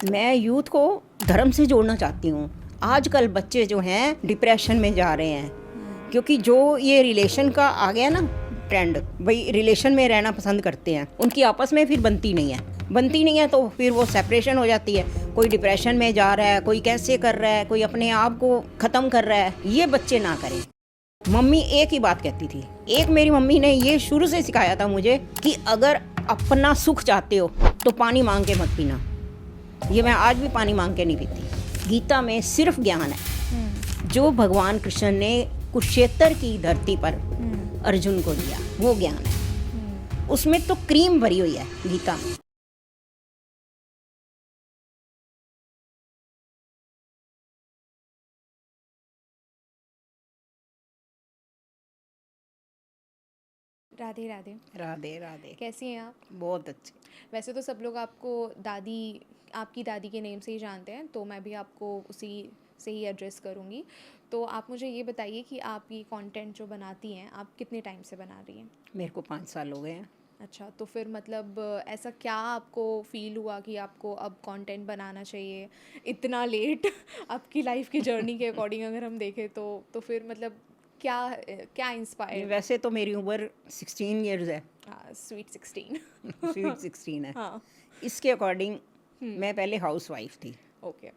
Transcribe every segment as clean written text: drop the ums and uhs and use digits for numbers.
Sir? मैं youth को धर्म से जोड़ना चाहती हूँ। आजकल बच्चे जो हैं डिप्रेशन में जा रहे हैं, क्योंकि जो ये रिलेशन का आ गया ना ट्रेंड, भाई रिलेशन में रहना पसंद करते हैं, उनकी आपस में फिर बनती नहीं है तो फिर वो सेपरेशन हो जाती है। कोई डिप्रेशन में जा रहा है, कोई कैसे कर रहा है, कोई अपने आप को ख़त्म कर रहा है। ये बच्चे ना करें। मम्मी एक ही बात कहती थी, एक मेरी मम्मी ने ये शुरू से सिखाया था मुझे कि अगर अपना सुख चाहते हो तो पानी मांग के मत पीना। ये मैं आज भी पानी मांग के नहीं पीती। गीता में सिर्फ ज्ञान है जो भगवान कृष्ण ने कुरुक्षेत्र की धरती पर अर्जुन को दिया, वो ज्ञान है। उसमें तो क्रीम भरी हुई है गीता में। राधे राधे। राधे राधे। कैसी हैं आप? बहुत अच्छे। वैसे तो सब लोग आपको दादी, आपकी दादी के नेम से ही जानते हैं, तो मैं भी आपको उसी से ही एड्रेस करूँगी। तो आप मुझे ये बताइए कि आप ये कंटेंट जो बनाती हैं, आप कितने टाइम से बना रही हैं? मेरे को 5 साल हो गए हैं। अच्छा, तो फिर मतलब ऐसा क्या आपको फ़ील हुआ कि आपको अब कंटेंट बनाना चाहिए इतना लेट आपकी लाइफ की जर्नी के अकॉर्डिंग अगर हम देखें तो फिर मतलब क्या क्या इंस्पायर? वैसे तो मेरी उम्र 16 इयर्स है। स्वीट 16। स्वीट 16 है। हाँ। इसके अकॉर्डिंग मैं पहले हाउस वाइफ थी, ओके,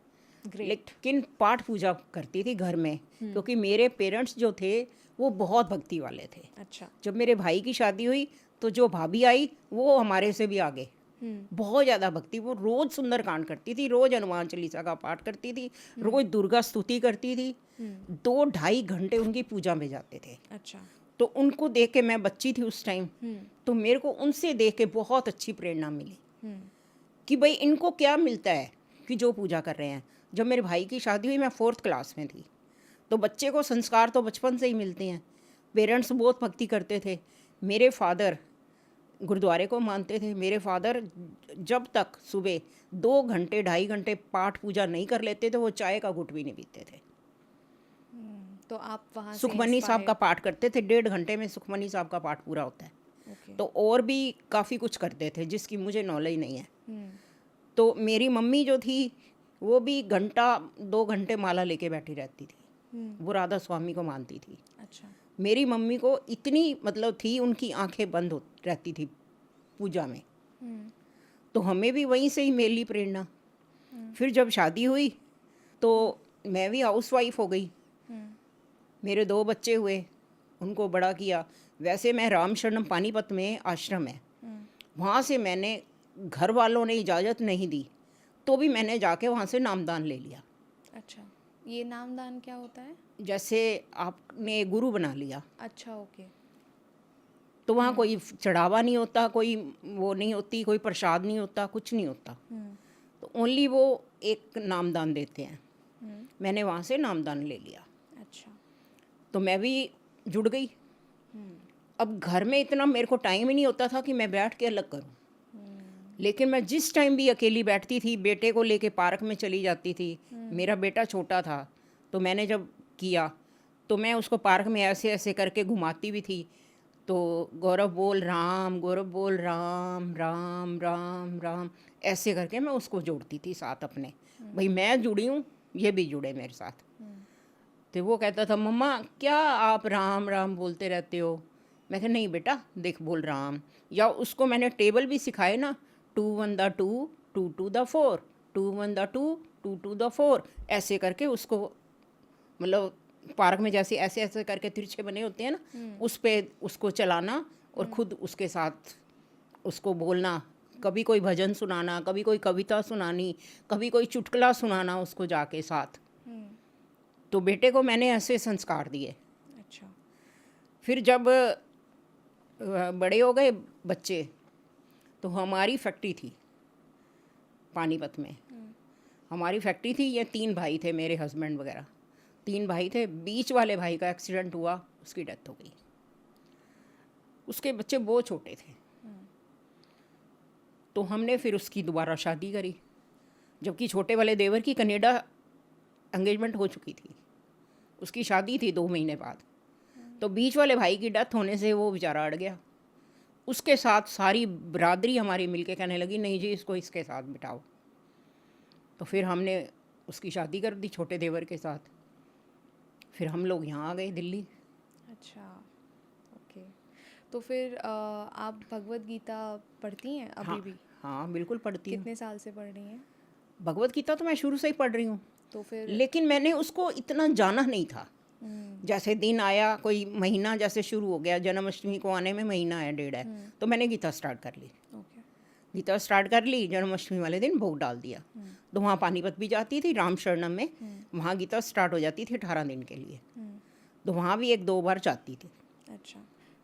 ग्रेट। लेकिन पाठ पूजा करती थी घर में, क्योंकि मेरे पेरेंट्स जो थे वो बहुत भक्ति वाले थे। अच्छा। जब मेरे भाई की शादी हुई तो जो भाभी आई वो हमारे से भी आगे, बहुत ज़्यादा भक्ति। वो रोज़ सुंदरकांड करती थी, रोज़ हनुमान चालीसा का पाठ करती थी, रोज़ दुर्गा स्तुति करती थी। 2-2.5 घंटे उनकी पूजा में जाते थे। अच्छा। तो उनको देख के, मैं बच्ची थी उस टाइम, तो मेरे को उनसे देख के बहुत अच्छी प्रेरणा मिली कि भाई इनको क्या मिलता है कि जो पूजा कर रहे हैं। जब मेरे भाई की शादी हुई मैं 4th क्लास में थी, तो बच्चे को संस्कार तो बचपन से ही मिलते हैं। पेरेंट्स बहुत भक्ति करते थे। मेरे फादर गुरुद्वारे को मानते थे। मेरे फादर जब तक सुबह 2 घंटे 2.5 घंटे पाठ पूजा नहीं कर लेते थे, वो चाय का घुट भी नहीं पीते थे। तो आप वहाँ से सुखमनी साहब का इंस्पायर? पाठ करते थे, 1.5 घंटे में सुखमनी साहब का पाठ पूरा होता है। ओके। तो और भी काफ़ी कुछ करते थे जिसकी मुझे नॉलेज नहीं है। तो मेरी मम्मी जो थी वो भी घंटा 2 घंटे माला लेके बैठी रहती थी। वो राधा स्वामी को मानती थी। अच्छा। मेरी मम्मी को इतनी मतलब थी, उनकी आंखें बंद हो रहती थी पूजा में। तो हमें भी वहीं से ही मिली प्रेरणा। फिर जब शादी हुई तो मैं भी हाउस वाइफ हो गई। मेरे 2 बच्चे हुए, उनको बड़ा किया। वैसे मैं राम शरणम पानीपत में आश्रम है, वहाँ से मैंने, घर वालों ने इजाज़त नहीं दी तो भी मैंने जाके वहाँ से नामदान ले लिया। अच्छा, ये नामदान क्या होता है? जैसे आपने गुरु बना लिया, अच्छा, ओके। तो वहाँ कोई चढ़ावा नहीं होता, कोई वो नहीं होती, कोई प्रसाद नहीं होता, कुछ नहीं होता। तो ओनली वो एक नामदान देते हैं। मैंने वहाँ से नामदान ले लिया। अच्छा। तो मैं भी जुड़ गई। अब घर में इतना मेरे को टाइम ही नहीं होता था कि मैं बैठ के अलग करूं। लेकिन मैं जिस टाइम भी अकेली बैठती थी, बेटे को लेके पार्क में चली जाती थी। मेरा बेटा छोटा था, तो मैंने जब किया तो मैं उसको पार्क में ऐसे ऐसे करके घुमाती भी थी। तो गौरव बोल राम, गौरव बोल राम, राम राम राम, ऐसे करके मैं उसको जोड़ती थी साथ अपने। भाई मैं जुड़ी हूँ, ये भी जुड़े मेरे साथ। तो वो कहता था मम्मा क्या आप राम राम बोलते रहते हो। मैं कहा नहीं बेटा देख बोल राम। या उसको मैंने टेबल भी सिखाए ना, 2 1 द 2 2 2 द 4, 2 1 द 2 2 2 द 4, ऐसे करके उसको, मतलब पार्क में जैसे ऐसे ऐसे करके तिरछे बने होते हैं ना, उस पे उसको चलाना और खुद उसके साथ उसको बोलना। कभी कोई भजन सुनाना, कभी कोई कविता सुनानी, कभी कोई चुटकुला सुनाना उसको जाके साथ। तो बेटे को मैंने ऐसे संस्कार दिए। अच्छा। फिर जब बड़े हो गए बच्चे, तो हमारी फैक्ट्री थी पानीपत में। हमारी फैक्ट्री थी, ये 3 भाई थे मेरे हस्बैंड वगैरह, 3 भाई थे। बीच वाले भाई का एक्सीडेंट हुआ, उसकी डेथ हो गई। उसके बच्चे बहुत छोटे थे। तो हमने फिर उसकी दोबारा शादी करी, जबकि छोटे वाले देवर की कनाडा एंगेजमेंट हो चुकी थी। उसकी शादी थी 2 महीने बाद। तो बीच वाले भाई की डेथ होने से वो बेचारा अड़ गया। उसके साथ सारी बरादरी हमारी मिलके कहने लगी नहीं जी इसको इसके साथ बिठाओ। तो फिर हमने उसकी शादी कर दी छोटे देवर के साथ। फिर हम लोग यहाँ आ गए दिल्ली। अच्छा, ओके। तो फिर आप भगवत गीता पढ़ती हैं अभी हाँ भी? हाँ, बिल्कुल पढ़ती हूँ। कितने साल से पढ़ रही हैं? भगवत गीता तो मैं शुरू से ही पढ़ रही हूँ, तो फिर लेकिन मैंने उसको इतना जाना नहीं था। हम्म, जैसे दिन आया, कोई महीना जैसे शुरू हो गया, जन्माष्टमी को आने में महीना है, डेढ़ है, तो मैंने गीता स्टार्ट कर ली। ओके। गीता स्टार्ट कर ली, जन्माष्टमी वाले दिन भोग डाल दिया। तो वहाँ पानीपत भी जाती थी, राम शरणम में, वहाँ गीता स्टार्ट हो जाती थी 18 दिन के लिए। तो वहाँ भी 1-2 बार जाती थी। अच्छा,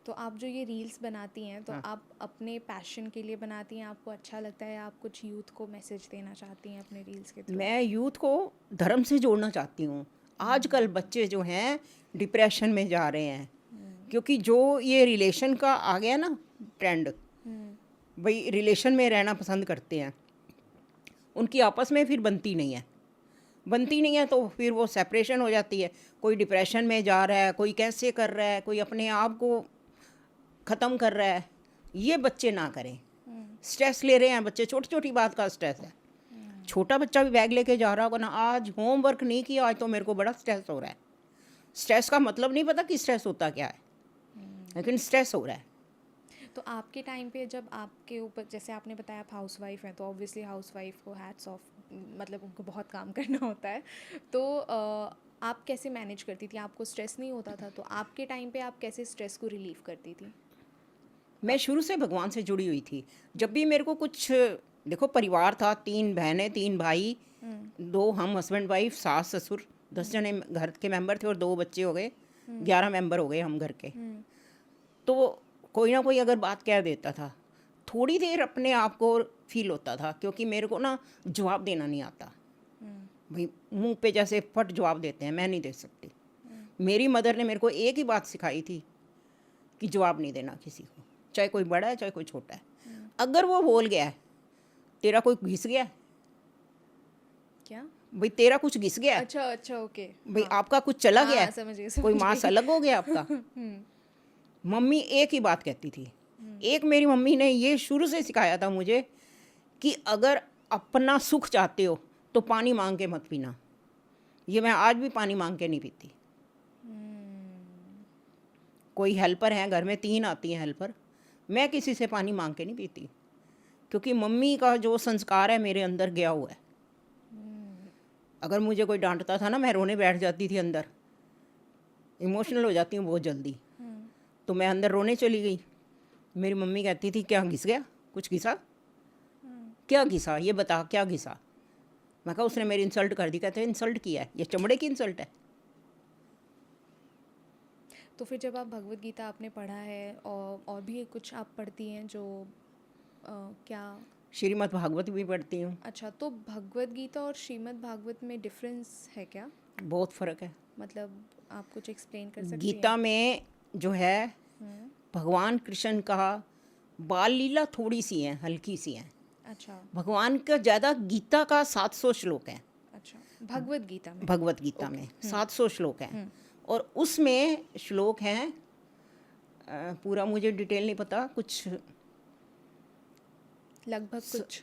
तो आप जो ये रील्स बनाती हैं तो आप अपने पैशन के लिए बनाती हैं, आपको अच्छा लगता है, या आप कुछ यूथ को मैसेज देना चाहती हैं अपने रील्स के थ्रू? मैं यूथ को धर्म से जोड़ना चाहती हूँ। आजकल बच्चे जो हैं डिप्रेशन में जा रहे हैं, क्योंकि जो ये रिलेशन का आ गया ना ट्रेंड, भाई रिलेशन में रहना पसंद करते हैं, उनकी आपस में फिर बनती नहीं है तो फिर वो सेपरेशन हो जाती है। कोई डिप्रेशन में जा रहा है, कोई कैसे कर रहा है, कोई अपने आप को ख़त्म कर रहा है। ये बच्चे ना करें। स्ट्रेस ले रहे हैं बच्चे, छोटी छोटी बात का स्ट्रेस है। छोटा बच्चा भी बैग लेके जा रहा होगा ना, आज होमवर्क नहीं किया, आज तो मेरे को बड़ा स्ट्रेस हो रहा है। स्ट्रेस का मतलब नहीं पता कि स्ट्रेस होता क्या है, लेकिन स्ट्रेस हो रहा है। तो आपके टाइम पे जब आपके ऊपर, जैसे आपने बताया आप हाउसवाइफ हैं, तो ऑब्वियसली हाउसवाइफ को हैट्स ऑफ, मतलब उनको बहुत काम करना होता है। तो आप कैसे मैनेज करती थी? आपको स्ट्रेस नहीं होता था? तो आपके टाइम पे आप कैसे स्ट्रेस को रिलीव करती थी? मैं शुरू से भगवान से जुड़ी हुई थी। जब भी मेरे को कुछ, देखो परिवार था, 3 बहनें 3 भाई, 2 हम हस्बैंड वाइफ, सास ससुर, 10 जने घर के मेंबर थे और 2 बच्चे हो गए, 11 मेंबर हो गए हम घर के। तो कोई ना कोई अगर बात कह देता था, थोड़ी देर अपने आप को फील होता था, क्योंकि मेरे को ना जवाब देना नहीं आता। भाई मुंह पे जैसे फट जवाब देते हैं, मैं नहीं दे सकती। मेरी मदर ने मेरे को एक ही बात सिखाई थी कि जवाब नहीं देना किसी को, चाहे कोई बड़ा है चाहे कोई छोटा है। अगर वो बोल गया है, तेरा कोई घिस गया है, क्या? भाई तेरा कुछ घिस गया है, अच्छा अच्छा, ओके। भाई आपका कुछ चला गया है, समझ कोई गई। मांस अलग हो गया आपका। मम्मी एक ही बात कहती थी। एक मेरी मम्मी ने ये शुरू से सिखाया था मुझे कि अगर अपना सुख चाहते हो तो पानी मांग के मत पीना। ये मैं आज भी पानी मांग के नहीं पीती। कोई हेल्पर है घर में, 3 आती हैं हेल्पर, मैं किसी से पानी मांग के नहीं पीती, क्योंकि मम्मी का जो संस्कार है मेरे अंदर गया हुआ है। अगर मुझे कोई डांटता था ना, मैं रोने बैठ जाती थी अंदर, इमोशनल हो जाती हूँ बहुत जल्दी, तो मैं अंदर रोने चली गई। मेरी मम्मी कहती थी क्या घिस गया, कुछ घिसा, क्या घिसा ये बता, क्या घिसा। मैं कहा उसने मेरी इंसल्ट कर दी। कहते हैं इंसल्ट किया है, ये चमड़े की इंसल्ट है। तो फिर जब आप भगवत गीता आपने पढ़ा है, और भी कुछ आप पढ़ती हैं जो क्या? श्रीमद् भागवत भी पढ़ती हूँ। अच्छा, तो भगवत गीता और श्रीमद् भागवत में डिफरेंस है क्या? बहुत फ़र्क है। मतलब आप कुछ एक्सप्लेन कर सकती गीता में जो है हैं? भगवान कृष्ण का बाल लीला थोड़ी सी है, हल्की सी है। अच्छा भगवान का ज़्यादा, गीता का 700 श्लोक है। अच्छा, भगवत गीता में? भगवत गीता में 700 श्लोक हैं, और उसमें श्लोक हैं, पूरा मुझे डिटेल नहीं पता, कुछ लगभग कुछ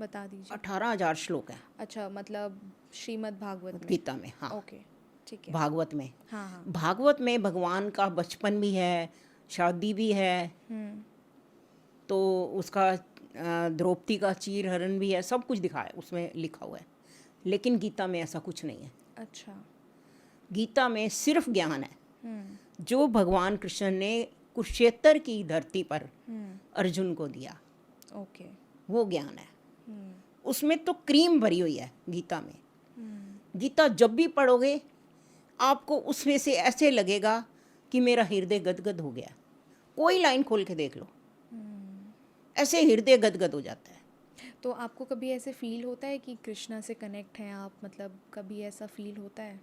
बता दीजिए। 18,000 श्लोक हैं अच्छा, मतलब श्रीमद् भागवत में? गीता में। हाँ, ओके, ठीक है। भागवत में। हाँ हाँ। भागवत में भगवान का बचपन भी है, शादी भी है, तो उसका द्रौपदी का चीर हरण भी है, सब कुछ दिखा है उसमें, लिखा हुआ है। लेकिन गीता में ऐसा कुछ नहीं है। अच्छा। गीता में सिर्फ ज्ञान है जो भगवान कृष्ण ने कुरुक्षेत्र की धरती पर अर्जुन को दिया, ओके। वो ज्ञान है। उसमें तो क्रीम भरी हुई है गीता में। गीता जब भी पढ़ोगे आपको उसमें से ऐसे लगेगा कि मेरा हृदय गदगद हो गया। कोई लाइन खोल के देख लो, ऐसे हृदय गदगद हो जाता है। तो आपको कभी ऐसे फील होता है कि कृष्णा से कनेक्ट हैं आप? मतलब कभी ऐसा फील होता है?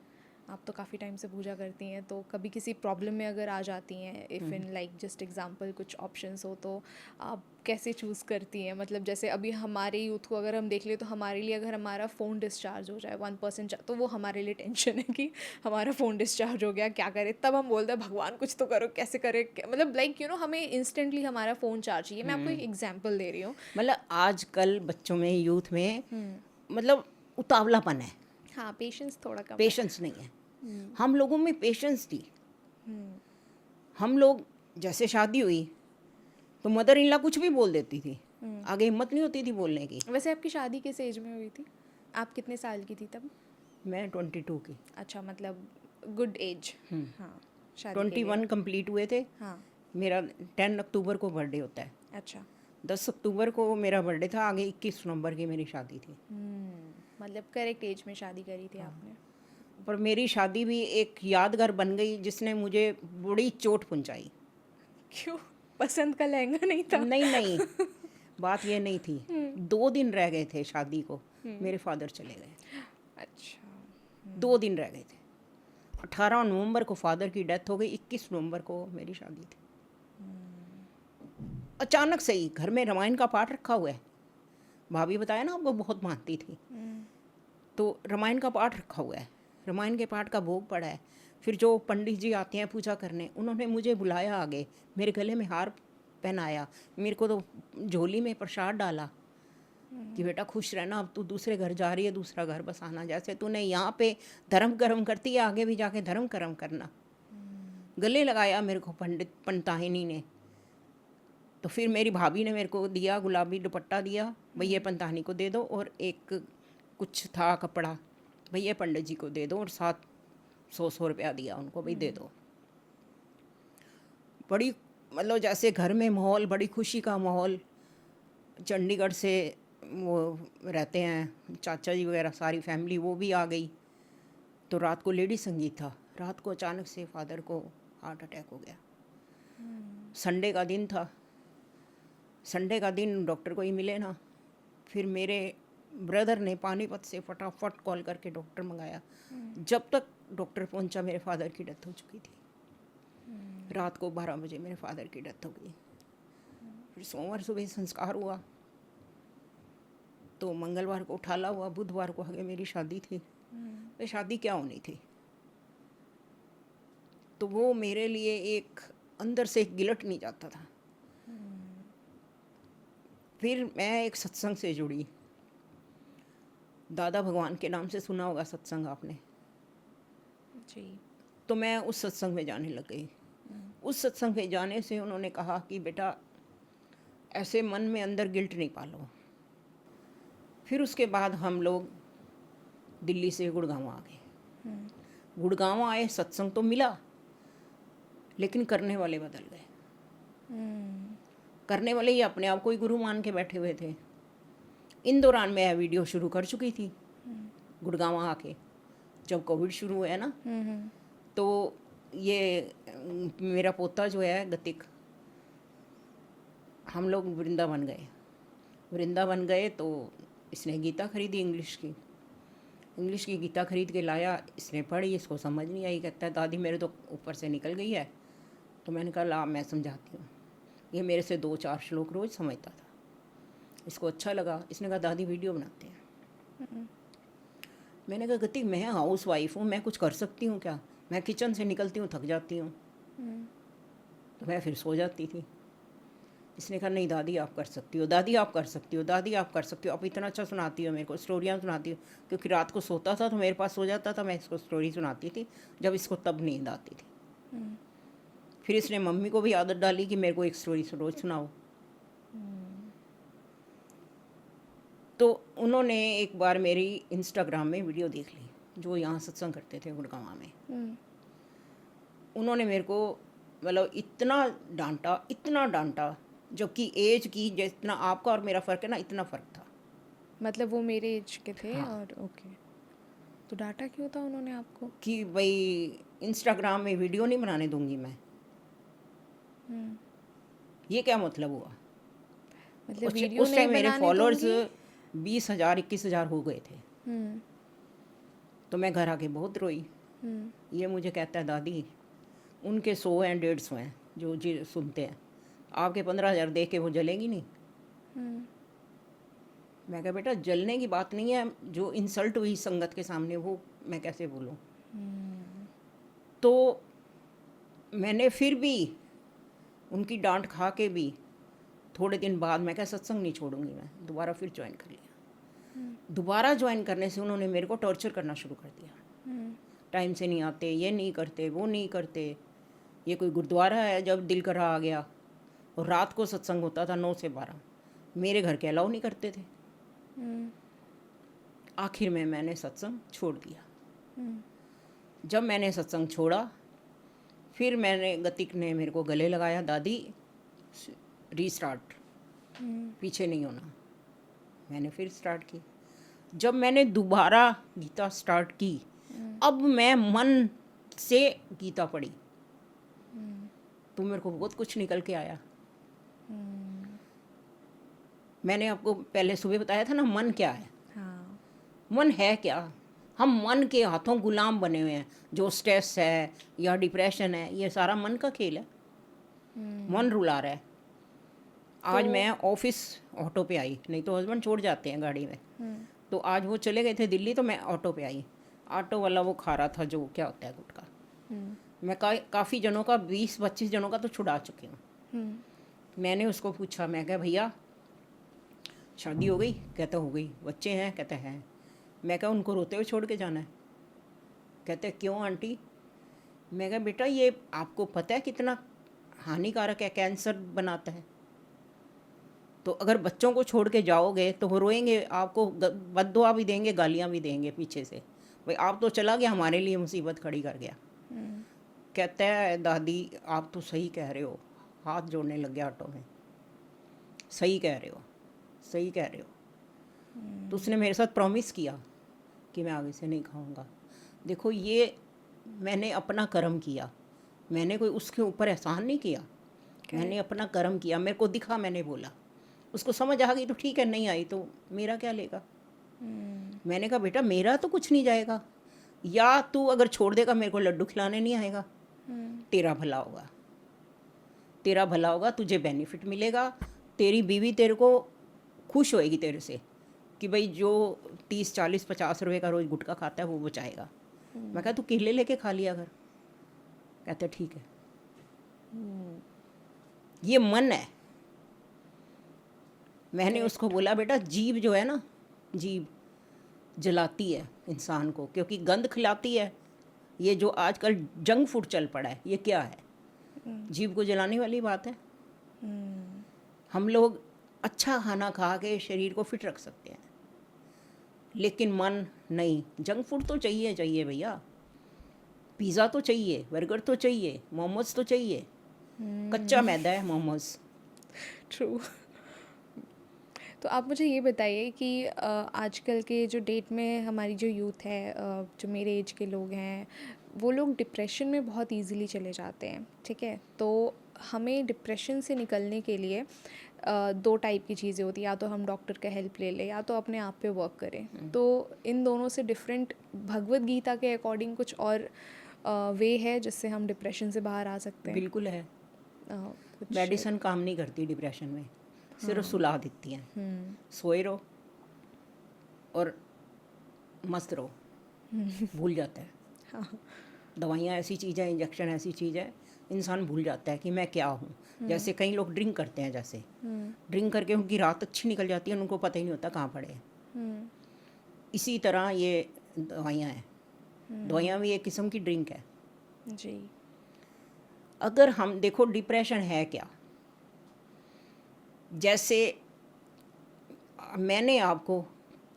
आप तो काफ़ी टाइम से पूजा करती हैं, तो कभी किसी प्रॉब्लम में अगर आ जाती हैं, if in like just example कुछ ऑप्शंस हो, तो आप कैसे चूज़ करती हैं? मतलब जैसे अभी हमारे यूथ को अगर हम देख लें, तो हमारे लिए अगर हमारा फ़ोन डिस्चार्ज हो जाए 1%, तो वो हमारे लिए टेंशन है कि हमारा फ़ोन डिस्चार्ज हो गया, क्या करें? तब हम बोलते हैं भगवान कुछ तो करो, कैसे करें? मतलब लाइक हमें इंस्टेंटली हमारा फ़ोन चार्ज चाहिए। मैं आपको एक एग्जाम्पल दे रही हूँ। मतलब आजकल बच्चों में, यूथ में, मतलब उतावलापन है, हाँ, पेशेंस थोड़ा कम है। पेशेंस नहीं है। हम लोगों में पेशेंस थी। हम लोग जैसे शादी हुई तो मदर इन लॉ कुछ भी बोल देती थी, आगे हिम्मत नहीं होती थी बोलने की। वैसे आपकी शादी किस एज में हुई थी? आप कितने साल की थी तब? मैं 22 की, अच्छा, मतलब गुड एज। हाँ, शादी के 21 लिए। कंप्लीट हुए थे। हाँ, मेरा 10 अक्टूबर को बर्थडे होता है, अच्छा। 10 अक्टूबर को मेरा बर्थडे था, आगे 21 नवंबर की मेरी शादी थी। मतलब करेक्ट एज में शादी करी थी आपने। पर मेरी शादी भी एक यादगार बन गई जिसने मुझे बड़ी चोट पहुंचाई। क्यों? पसंद का लहंगा नहीं था? नहीं नहीं, बात ये नहीं थी। 2 दिन रह गए थे शादी को, मेरे फादर चले गए। अच्छा। 2 दिन रह गए थे। 18 नवंबर को फादर की डेथ हो गई, 21 नवंबर को मेरी शादी थी। अचानक से ही घर में रामायण का पाठ रखा हुआ है, भाभी बताया ना आपको बहुत मानती थी, तो रामायण का पाठ रखा हुआ है, रामायण के पाठ का भोग पड़ा है। फिर जो पंडित जी आते हैं पूजा करने, उन्होंने मुझे बुलाया आगे, मेरे गले में हार पहनाया, मेरे को तो झोली में प्रसाद डाला कि बेटा खुश रहना, अब तू दूसरे घर जा रही है, दूसरा घर बसाना, जैसे तूने यहाँ पे धर्म कर्म करती है आगे भी जाके धर्म कर्म करना। गले लगाया मेरे को पंडिताहिनी ने। तो फिर मेरी भाभी ने मेरे को दिया गुलाबी दुपट्टा दिया, भाई ये पंडिताहिनी को दे दो, और एक कुछ था कपड़ा, भाई ये पंडित जी को दे दो, और 700 रुपया दिया उनको, भाई दे दो। बड़ी मतलब जैसे घर में माहौल, बड़ी खुशी का माहौल। चंडीगढ़ से वो रहते हैं चाचा जी वगैरह, सारी फैमिली वो भी आ गई। तो रात को लेडी संगीत था, रात को अचानक से फादर को हार्ट अटैक हो गया। संडे का दिन था, संडे का दिन डॉक्टर को ही मिले ना। फिर मेरे ब्रदर ने पानीपत से फटाफट कॉल करके डॉक्टर मंगाया। जब तक डॉक्टर पहुंचा मेरे फादर की डेथ हो चुकी थी। रात को 12 बजे मेरे फादर की डेथ हो गई। फिर सोमवार सुबह संस्कार हुआ, तो मंगलवार को उठाला हुआ, बुधवार को आगे मेरी शादी थी। तो शादी क्या होनी थी, तो वो मेरे लिए एक अंदर से एक गिलट नहीं जाता था। फिर मैं एक सत्संग से जुड़ी, दादा भगवान के नाम से सुना होगा सत्संग आपने, जी। तो मैं उस सत्संग में जाने लग गई। उस सत्संग में जाने से उन्होंने कहा कि बेटा ऐसे मन में अंदर गिल्ट नहीं पालो। फिर उसके बाद हम लोग दिल्ली से गुड़गांव आ गए। गुड़गांव आए, सत्संग तो मिला, लेकिन करने वाले बदल गए। करने वाले ही अपने आप को ही गुरु मान के बैठे हुए थे। इन दौरान मैं वीडियो शुरू कर चुकी थी गुड़गांव आके। जब कोविड शुरू हुआ ना, तो ये मेरा पोता जो है गतिक, हम लोग वृंदावन गए। वृंदावन गए तो इसने गीता खरीदी, इंग्लिश की गीता खरीद के लाया। इसने पढ़ी, इसको समझ नहीं आई, कहता है दादी मेरे तो ऊपर से निकल गई है। तो मैंने कहा ला मैं समझाती हूँ। ये मेरे से 2-4 श्लोक रोज़ समझता था, इसको अच्छा लगा। इसने कहा दादी वीडियो बनाते हैं। मैंने कहा गति मैं हाउस वाइफ हूँ, मैं कुछ कर सकती हूँ क्या? मैं किचन से निकलती हूँ थक जाती हूँ, तो मैं फिर सो जाती थी। इसने कहा नहीं दादी आप कर सकती हो, दादी आप कर सकती हो, दादी आप कर सकती हो, आप इतना अच्छा सुनाती हो मेरे को, स्टोरियाँ सुनाती हो। क्योंकि रात को सोता था तो मेरे पास सो जाता था, मैं इसको स्टोरी सुनाती थी जब इसको तब नींद आती थी। फिर इसने मम्मी को भी आदत डाली कि मेरे को एक स्टोरी रोज़ सुनाओ। तो उन्होंने एक बार मेरी इंस्टाग्राम में वीडियो देख ली, जो यहाँ सत्संग करते थे गुड़गांव में। उन्होंने मेरे को मतलब इतना डांटा, जबकि एज की जितना आपका और मेरा फ़र्क है ना, इतना फ़र्क था। मतलब वो मेरे एज के थे। हाँ। और ओके, तो डाटा क्यों था उन्होंने आपको? कि भाई इंस्टाग्राम में वीडियो नहीं बनाने दूंगी मैं। ये क्या मतलब हुआ? मतलब वीडियो उस नहीं टाइम मेरे बनाने फॉलोअर्स दूंगी? 20,000 21,000 हो गए थे। तो मैं घर आके बहुत रोई। ये मुझे कहता है दादी उनके 100 हैं 150 हैं जो जी सुनते हैं, आपके 15,000 देख के वो जलेगी नहीं। मैं कहा बेटा जलने की बात नहीं है, जो इंसल्ट हुई संगत के सामने वो मैं कैसे बोलूँ। तो मैंने फिर भी उनकी डांट खा के भी थोड़े दिन बाद मैं क्या सत्संग नहीं छोड़ूंगी, मैं दोबारा फिर ज्वाइन कर लिया। दोबारा ज्वाइन करने से उन्होंने मेरे को टॉर्चर करना शुरू कर दिया। टाइम से नहीं आते, ये नहीं करते, वो नहीं करते, ये कोई गुरुद्वारा है जब दिल करा आ गया। और रात को सत्संग होता था 9 से 12, मेरे घर के अलाउ नहीं करते थे। आखिर में मैंने सत्संग छोड़ दिया। जब मैंने सत्संग छोड़ा, फिर मैंने गतिक ने मेरे को गले लगाया, दादी रीस्टार्ट, पीछे नहीं होना। मैंने फिर स्टार्ट की। जब मैंने दोबारा गीता स्टार्ट की, अब मैं मन से गीता पढ़ी तो मेरे को बहुत कुछ निकल के आया। मैंने आपको पहले सुबह बताया था ना, मन क्या है। हाँ। मन है क्या? हम मन के हाथों गुलाम बने हुए हैं। जो स्ट्रेस है या डिप्रेशन है, ये सारा मन का खेल है। मन रुला रहा है। आज मैं ऑफिस ऑटो पे आई, नहीं तो हस्बैंड छोड़ जाते हैं गाड़ी में। तो आज वो चले गए थे दिल्ली, तो मैं ऑटो पे आई। ऑटो वाला वो खा रहा था जो क्या होता है गुटखा। मैं काफ़ी जनों का 20-25 जनों का तो छुड़ा चुकी हूँ। मैंने उसको पूछा, मैं कहा भैया शादी हो गई? कहता हो गई। बच्चे हैं? कहते हैं। मैं कहा उनको रोते हुए छोड़ के जाना है? कहते क्यों आंटी? मैं कहा बेटा ये आपको पता है कितना हानिकारक है, कैंसर बनाता है। तो अगर बच्चों को छोड़ के जाओगे तो वो रोएंगे, आपको बद्दुआ भी देंगे, गालियाँ भी देंगे पीछे से, भाई आप तो चला गया, हमारे लिए मुसीबत खड़ी कर गया। कहता है दादी आप तो सही कह रहे हो। हाथ जोड़ने लग गया ऑटो में, सही कह रहे हो, सही कह रहे हो। तो उसने मेरे साथ प्रॉमिस किया कि मैं आगे से नहीं खाऊंगा। देखो ये मैंने अपना कर्म किया, मैंने कोई उसके ऊपर एहसान नहीं किया। मैंने अपना कर्म किया, मेरे को दिखा, मैंने बोला, उसको समझ आ गई तो ठीक है, नहीं आई तो मेरा क्या लेगा। मैंने कहा बेटा मेरा तो कुछ नहीं जाएगा, या तू अगर छोड़ देगा मेरे को लड्डू खिलाने नहीं आएगा, तेरा भला होगा, तेरा भला होगा, तुझे बेनिफिट मिलेगा, तेरी बीवी तेरे को खुश होएगी तेरे से कि भाई जो 30-40-50 रुपए का रोज़ गुटखा खाता है वो बचाएगा। मैं कहा तू केले लेके खा लिया कर। कहते ठीक है। ये मन है। मैंने उसको बोला बेटा जीभ जो है ना, जीभ जलाती है इंसान को, क्योंकि गंध खिलाती है। ये जो आजकल जंक फूड चल पड़ा है, ये क्या है? जीभ को जलाने वाली बात है। हम लोग अच्छा खाना खा के शरीर को फिट रख सकते हैं, लेकिन मन नहीं। जंक फूड तो चाहिए चाहिए भैया, पिज़्ज़ा तो चाहिए, बर्गर तो चाहिए, मोमोज तो चाहिए। कच्चा मैदा है मोमोज। ट्रू। तो आप मुझे ये बताइए कि आजकल के जो डेट में हमारी जो यूथ है, जो मेरे एज के लोग हैं, वो लोग डिप्रेशन में बहुत इजीली चले जाते हैं, ठीक है। तो हमें डिप्रेशन से निकलने के लिए दो टाइप की चीज़ें होती हैं, या तो हम डॉक्टर का हेल्प ले लें या तो अपने आप पे वर्क करें। तो इन दोनों से डिफरेंट भगवत गीता के अकॉर्डिंग कुछ और वे है जिससे हम डिप्रेशन से बाहर आ सकते हैं? बिल्कुल है। कुछ मेडिसिन काम नहीं करती डिप्रेशन में, सिर्फ सुला देती हैं। सोए रहो और मस्त रहो, भूल जाता है। हाँ। दवाइयाँ ऐसी चीज़ है, इंजेक्शन ऐसी चीज़ है, इंसान भूल जाता है कि मैं क्या हूँ। जैसे कई लोग ड्रिंक करते हैं, जैसे ड्रिंक करके उनकी रात अच्छी निकल जाती है, उनको पता ही नहीं होता कहाँ पड़े हैं। इसी तरह ये दवाइयाँ हैं, दवाइयाँ भी एक किस्म की ड्रिंक है जी। अगर हम देखो डिप्रेशन है क्या। जैसे मैंने आपको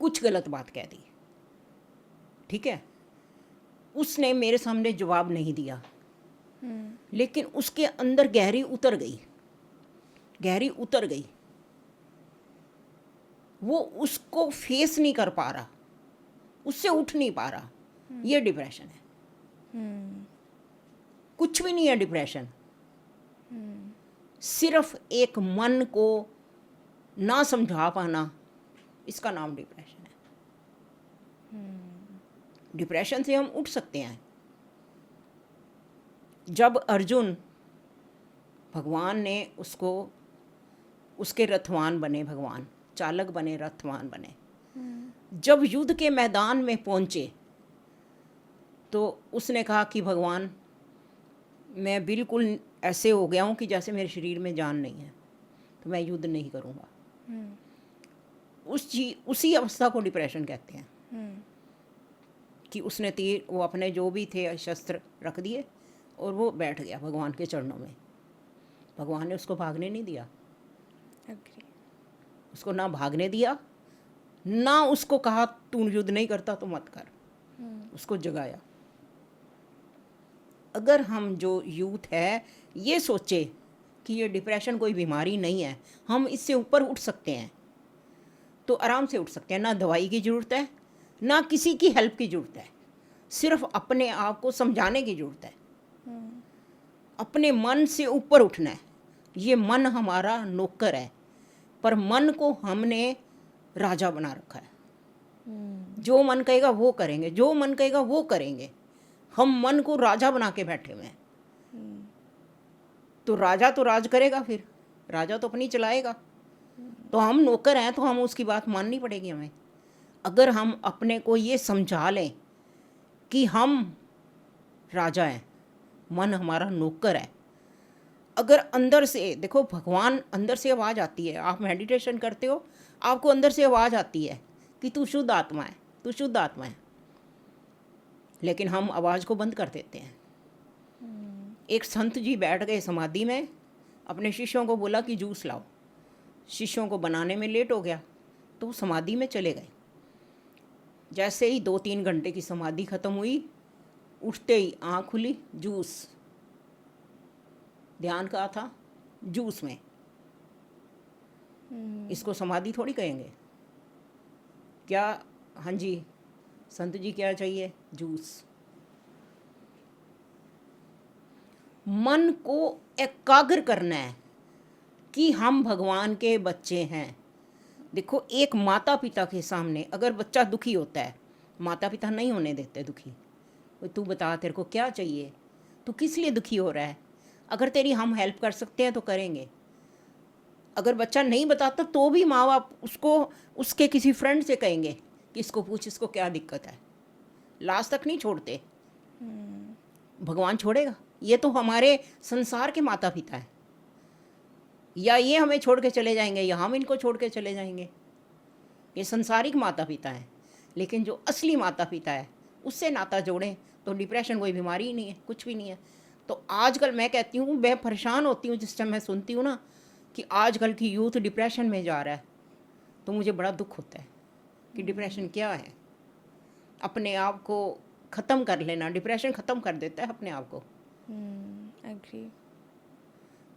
कुछ गलत बात कह दी, ठीक है, उसने मेरे सामने जवाब नहीं दिया, लेकिन उसके अंदर गहरी उतर गई, गहरी उतर गई, वो उसको फेस नहीं कर पा रहा, उससे उठ नहीं पा रहा, ये डिप्रेशन है। कुछ भी नहीं है डिप्रेशन, सिर्फ एक मन को ना समझा पाना, इसका नाम डिप्रेशन है। डिप्रेशन से हम उठ सकते हैं। जब अर्जुन, भगवान ने उसको, उसके रथवान बने, भगवान चालक बने, रथवान बने, जब युद्ध के मैदान में पहुंचे तो उसने कहा कि भगवान मैं बिल्कुल ऐसे हो गया हूँ कि जैसे मेरे शरीर में जान नहीं है, तो मैं युद्ध नहीं करूँगा। उसी अवस्था को डिप्रेशन कहते हैं हम्म, कि उसने तीर, वो अपने जो भी थे शस्त्र रख दिए और वो बैठ गया भगवान के चरणों में। भगवान ने उसको भागने नहीं दिया, agree. उसको ना भागने दिया, ना उसको कहा तू युद्ध नहीं करता तो मत कर, उसको जगाया। अगर हम जो यूथ है ये सोचे कि ये डिप्रेशन कोई बीमारी नहीं है, हम इससे ऊपर उठ सकते हैं, तो आराम से उठ सकते हैं। ना दवाई की ज़रूरत है, ना किसी की हेल्प की ज़रूरत है, सिर्फ अपने आप को समझाने की ज़रूरत है। अपने मन से ऊपर उठना है। ये मन हमारा नौकर है, पर मन को हमने राजा बना रखा है। जो मन कहेगा वो करेंगे, जो मन कहेगा वो करेंगे। हम मन को राजा बना के बैठे हुए हैं। तो राज करेगा, फिर राजा तो अपनी चलाएगा। तो हम नौकर हैं, तो हम उसकी बात माननी पड़ेगी हमें। अगर हम अपने को ये समझा लें कि हम राजा हैं, मन हमारा नौकर है। अगर अंदर से देखो, भगवान अंदर से आवाज़ आती है। आप मेडिटेशन करते हो, आपको अंदर से आवाज़ आती है कि तू शुद्ध आत्मा है, तू शुद्ध आत्मा है। लेकिन हम आवाज़ को बंद कर देते हैं। एक संत जी बैठ गए समाधि में, अपने शिष्यों को बोला कि जूस लाओ। शिष्यों को बनाने में लेट हो गया, तो वो समाधि में चले गए। जैसे ही 2-3 घंटे की समाधि ख़त्म हुई, उठते ही आँख खुली, जूस। ध्यान कहा था जूस में। इसको समाधि थोड़ी कहेंगे क्या? हाँ जी, संत जी क्या चाहिए? जूस। मन को एकाग्र करना है कि हम भगवान के बच्चे हैं। देखो, एक माता पिता के सामने अगर बच्चा दुखी होता है, माता पिता नहीं होने देते दुखी। तू बता, तेरे को क्या चाहिए, तू किस लिए दुखी हो रहा है? अगर तेरी हम हेल्प कर सकते हैं तो करेंगे। अगर बच्चा नहीं बताता तो भी माँ बाप उसको उसके किसी फ्रेंड से कहेंगे कि इसको पूछ, इसको क्या दिक्कत है। लास्ट तक नहीं छोड़ते। भगवान छोड़ेगा? ये तो हमारे संसार के माता पिता हैं। या ये हमें छोड़ के चले जाएंगे या हम इनको छोड़ के चले जाएंगे। ये संसारिक माता पिता हैं। लेकिन जो असली माता पिता है, उससे नाता जोड़ें तो डिप्रेशन कोई बीमारी ही नहीं है, कुछ भी नहीं है। तो आजकल मैं कहती हूँ, मैं परेशान होती हूँ जिस टाइम मैं सुनती हूँ ना कि आजकल की यूथ डिप्रेशन में जा रहा है, तो मुझे बड़ा दुख होता है कि डिप्रेशन क्या है। अपने आप को ख़त्म कर लेना, डिप्रेशन ख़त्म कर देता है अपने आप को। एग्री।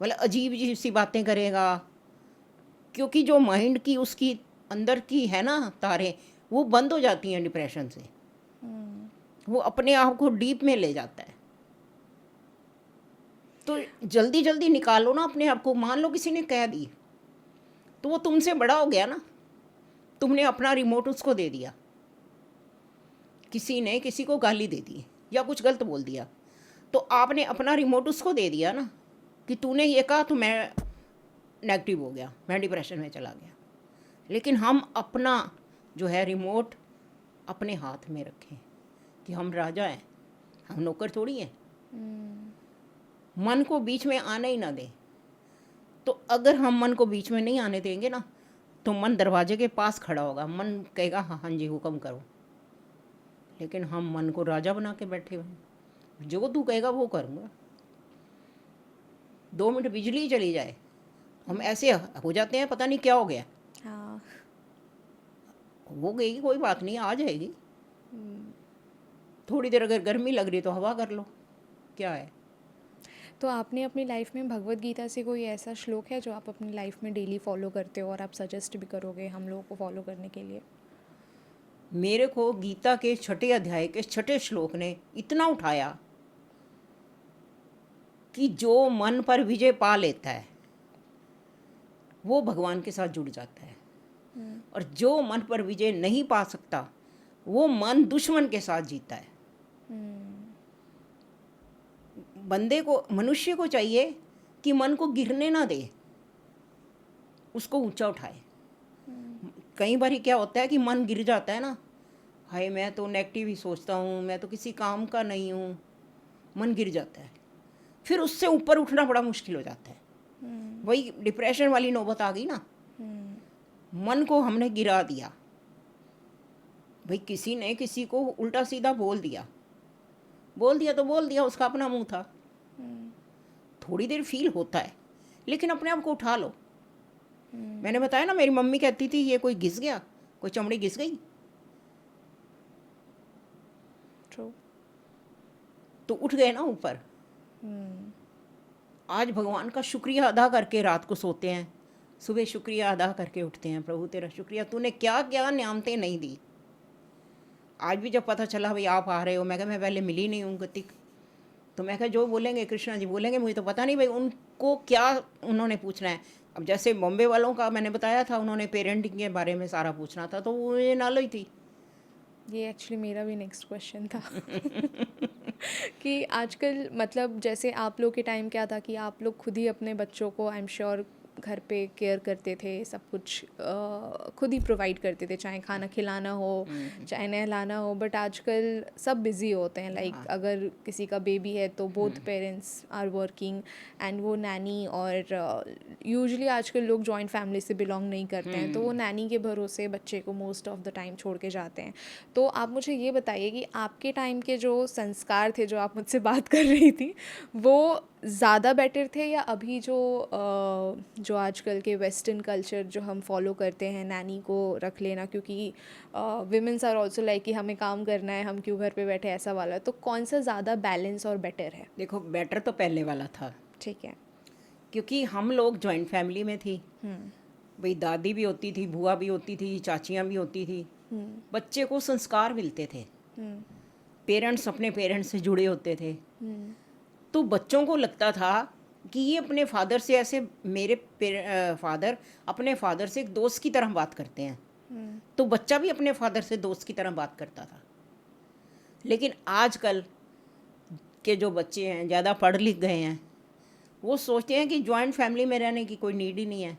मतलब अजीब अजीब सी बातें करेगा, क्योंकि जो माइंड की उसकी अंदर की है ना तारें, वो बंद हो जाती हैं डिप्रेशन से। वो अपने आप को डीप में ले जाता है। तो जल्दी जल्दी निकालो ना अपने आप को। मान लो किसी ने कह दी, तो वो तुमसे बड़ा हो गया ना, तुमने अपना रिमोट उसको दे दिया। किसी ने किसी को गाली दे दी या कुछ गलत बोल दिया, तो आपने अपना रिमोट उसको दे दिया ना कि तूने ये कहा तो मैं नेगेटिव हो गया, मैं डिप्रेशन में चला गया। लेकिन हम अपना जो है रिमोट अपने हाथ में रखें कि हम राजा हैं, हम नौकर थोड़ी हैं। मन को बीच में आने ही ना दें। तो अगर हम मन को बीच में नहीं आने देंगे ना, तो मन दरवाजे के पास खड़ा होगा। मन कहेगा हाँ हाँ जी हुक्म करो। लेकिन हम मन को राजा बना के बैठे हुए हैं, जो तू कहेगा वो करूँगा। 2 मिनट बिजली चली जाए, हम ऐसे हो जाते हैं पता नहीं क्या हो गया। हाँ। हो गई, कोई बात नहीं, आ जाएगी। थोड़ी देर अगर गर्मी लग रही तो हवा कर लो, क्या है। तो आपने अपनी लाइफ में भगवत गीता से कोई ऐसा श्लोक है जो आप अपनी लाइफ में डेली फॉलो करते हो और आप सजेस्ट भी करोगे हम लोगों को फॉलो करने के लिए? मेरे को गीता के 6 अध्याय के 6 श्लोक ने इतना उठाया कि जो मन पर विजय पा लेता है वो भगवान के साथ जुड़ जाता है, और जो मन पर विजय नहीं पा सकता वो मन दुश्मन के साथ जीता है। बंदे को, मनुष्य को चाहिए कि मन को गिरने ना दे, उसको ऊंचा उठाए। कई बार क्या होता है कि मन गिर जाता है ना, हाय मैं तो नेगेटिव ही सोचता हूँ, मैं तो किसी काम का नहीं हूँ, मन गिर जाता है। फिर उससे ऊपर उठना बड़ा मुश्किल हो जाता है। वही डिप्रेशन वाली नौबत आ गई ना। मन को हमने गिरा दिया। भाई किसी ने किसी को उल्टा सीधा बोल दिया तो बोल दिया, उसका अपना मुंह था। थोड़ी देर फील होता है, लेकिन अपने आप को उठा लो। मैंने बताया ना, मेरी मम्मी कहती थी ये कोई घिस गया, कोई चमड़ी घिस गई, ट्रू। तो उठ गए ना ऊपर। आज भगवान का शुक्रिया अदा करके रात को सोते हैं, सुबह शुक्रिया अदा करके उठते हैं, प्रभु तेरा शुक्रिया, तूने क्या क्या नियामतें नहीं दी। आज भी जब पता चला भाई आप आ रहे हो, मैं कहा मैं पहले मिली नहीं हूँ गतिक, तो मैं कहा जो बोलेंगे कृष्णा जी बोलेंगे, मुझे तो पता नहीं भाई उनको क्या उन्होंने पूछना है। अब जैसे बॉम्बे वालों का मैंने बताया था, उन्होंने पेरेंटिंग के बारे में सारा पूछना था, तो वो ये नालो ही थी। ये एक्चुअली मेरा भी नेक्स्ट क्वेश्चन था कि आजकल मतलब जैसे आप लोग के टाइम क्या था कि आप लोग खुद ही अपने बच्चों को आई एम श्योर घर पे केयर करते थे, सब कुछ खुद ही प्रोवाइड करते थे, चाहे खाना खिलाना हो चाहे नहलाना हो। बट आजकल सब बिज़ी होते हैं, लाइक अगर किसी का बेबी है तो both parents are working and वो नैनी, और यूजुअली आजकल लोग जॉइंट फैमिली से बिलोंग नहीं करते हैं, तो वो नैनी के भरोसे बच्चे को मोस्ट ऑफ द टाइम छोड़ के जाते हैं। तो आप मुझे ये बताइए कि आपके टाइम के जो संस्कार थे, जो आप मुझसे बात कर रही थी, वो ज़्यादा बेटर थे या अभी जो आजकल के वेस्टर्न कल्चर जो हम फॉलो करते हैं, नैनी को रख लेना क्योंकि विमेंस आर ऑल्सो लाइक कि हमें काम करना है, हम क्यों घर पे बैठे, ऐसा वाला, तो कौन सा ज़्यादा बैलेंस और बेटर है? देखो बेटर तो पहले वाला था, ठीक है। क्योंकि हम लोग जॉइंट फैमिली में थी। भाई दादी भी होती थी, बुआ भी होती थी, चाचियाँ भी होती थी, बच्चे को संस्कार मिलते थे, पेरेंट्स अपने पेरेंट्स से जुड़े होते थे। तो बच्चों को लगता था कि ये अपने फादर से ऐसे, मेरे फादर अपने फादर से एक दोस्त की तरह बात करते हैं, तो बच्चा भी अपने फादर से दोस्त की तरह बात करता था। लेकिन आजकल के जो बच्चे हैं, ज़्यादा पढ़ लिख गए हैं, वो सोचते हैं कि जॉइंट फैमिली में रहने की कोई नीड ही नहीं है,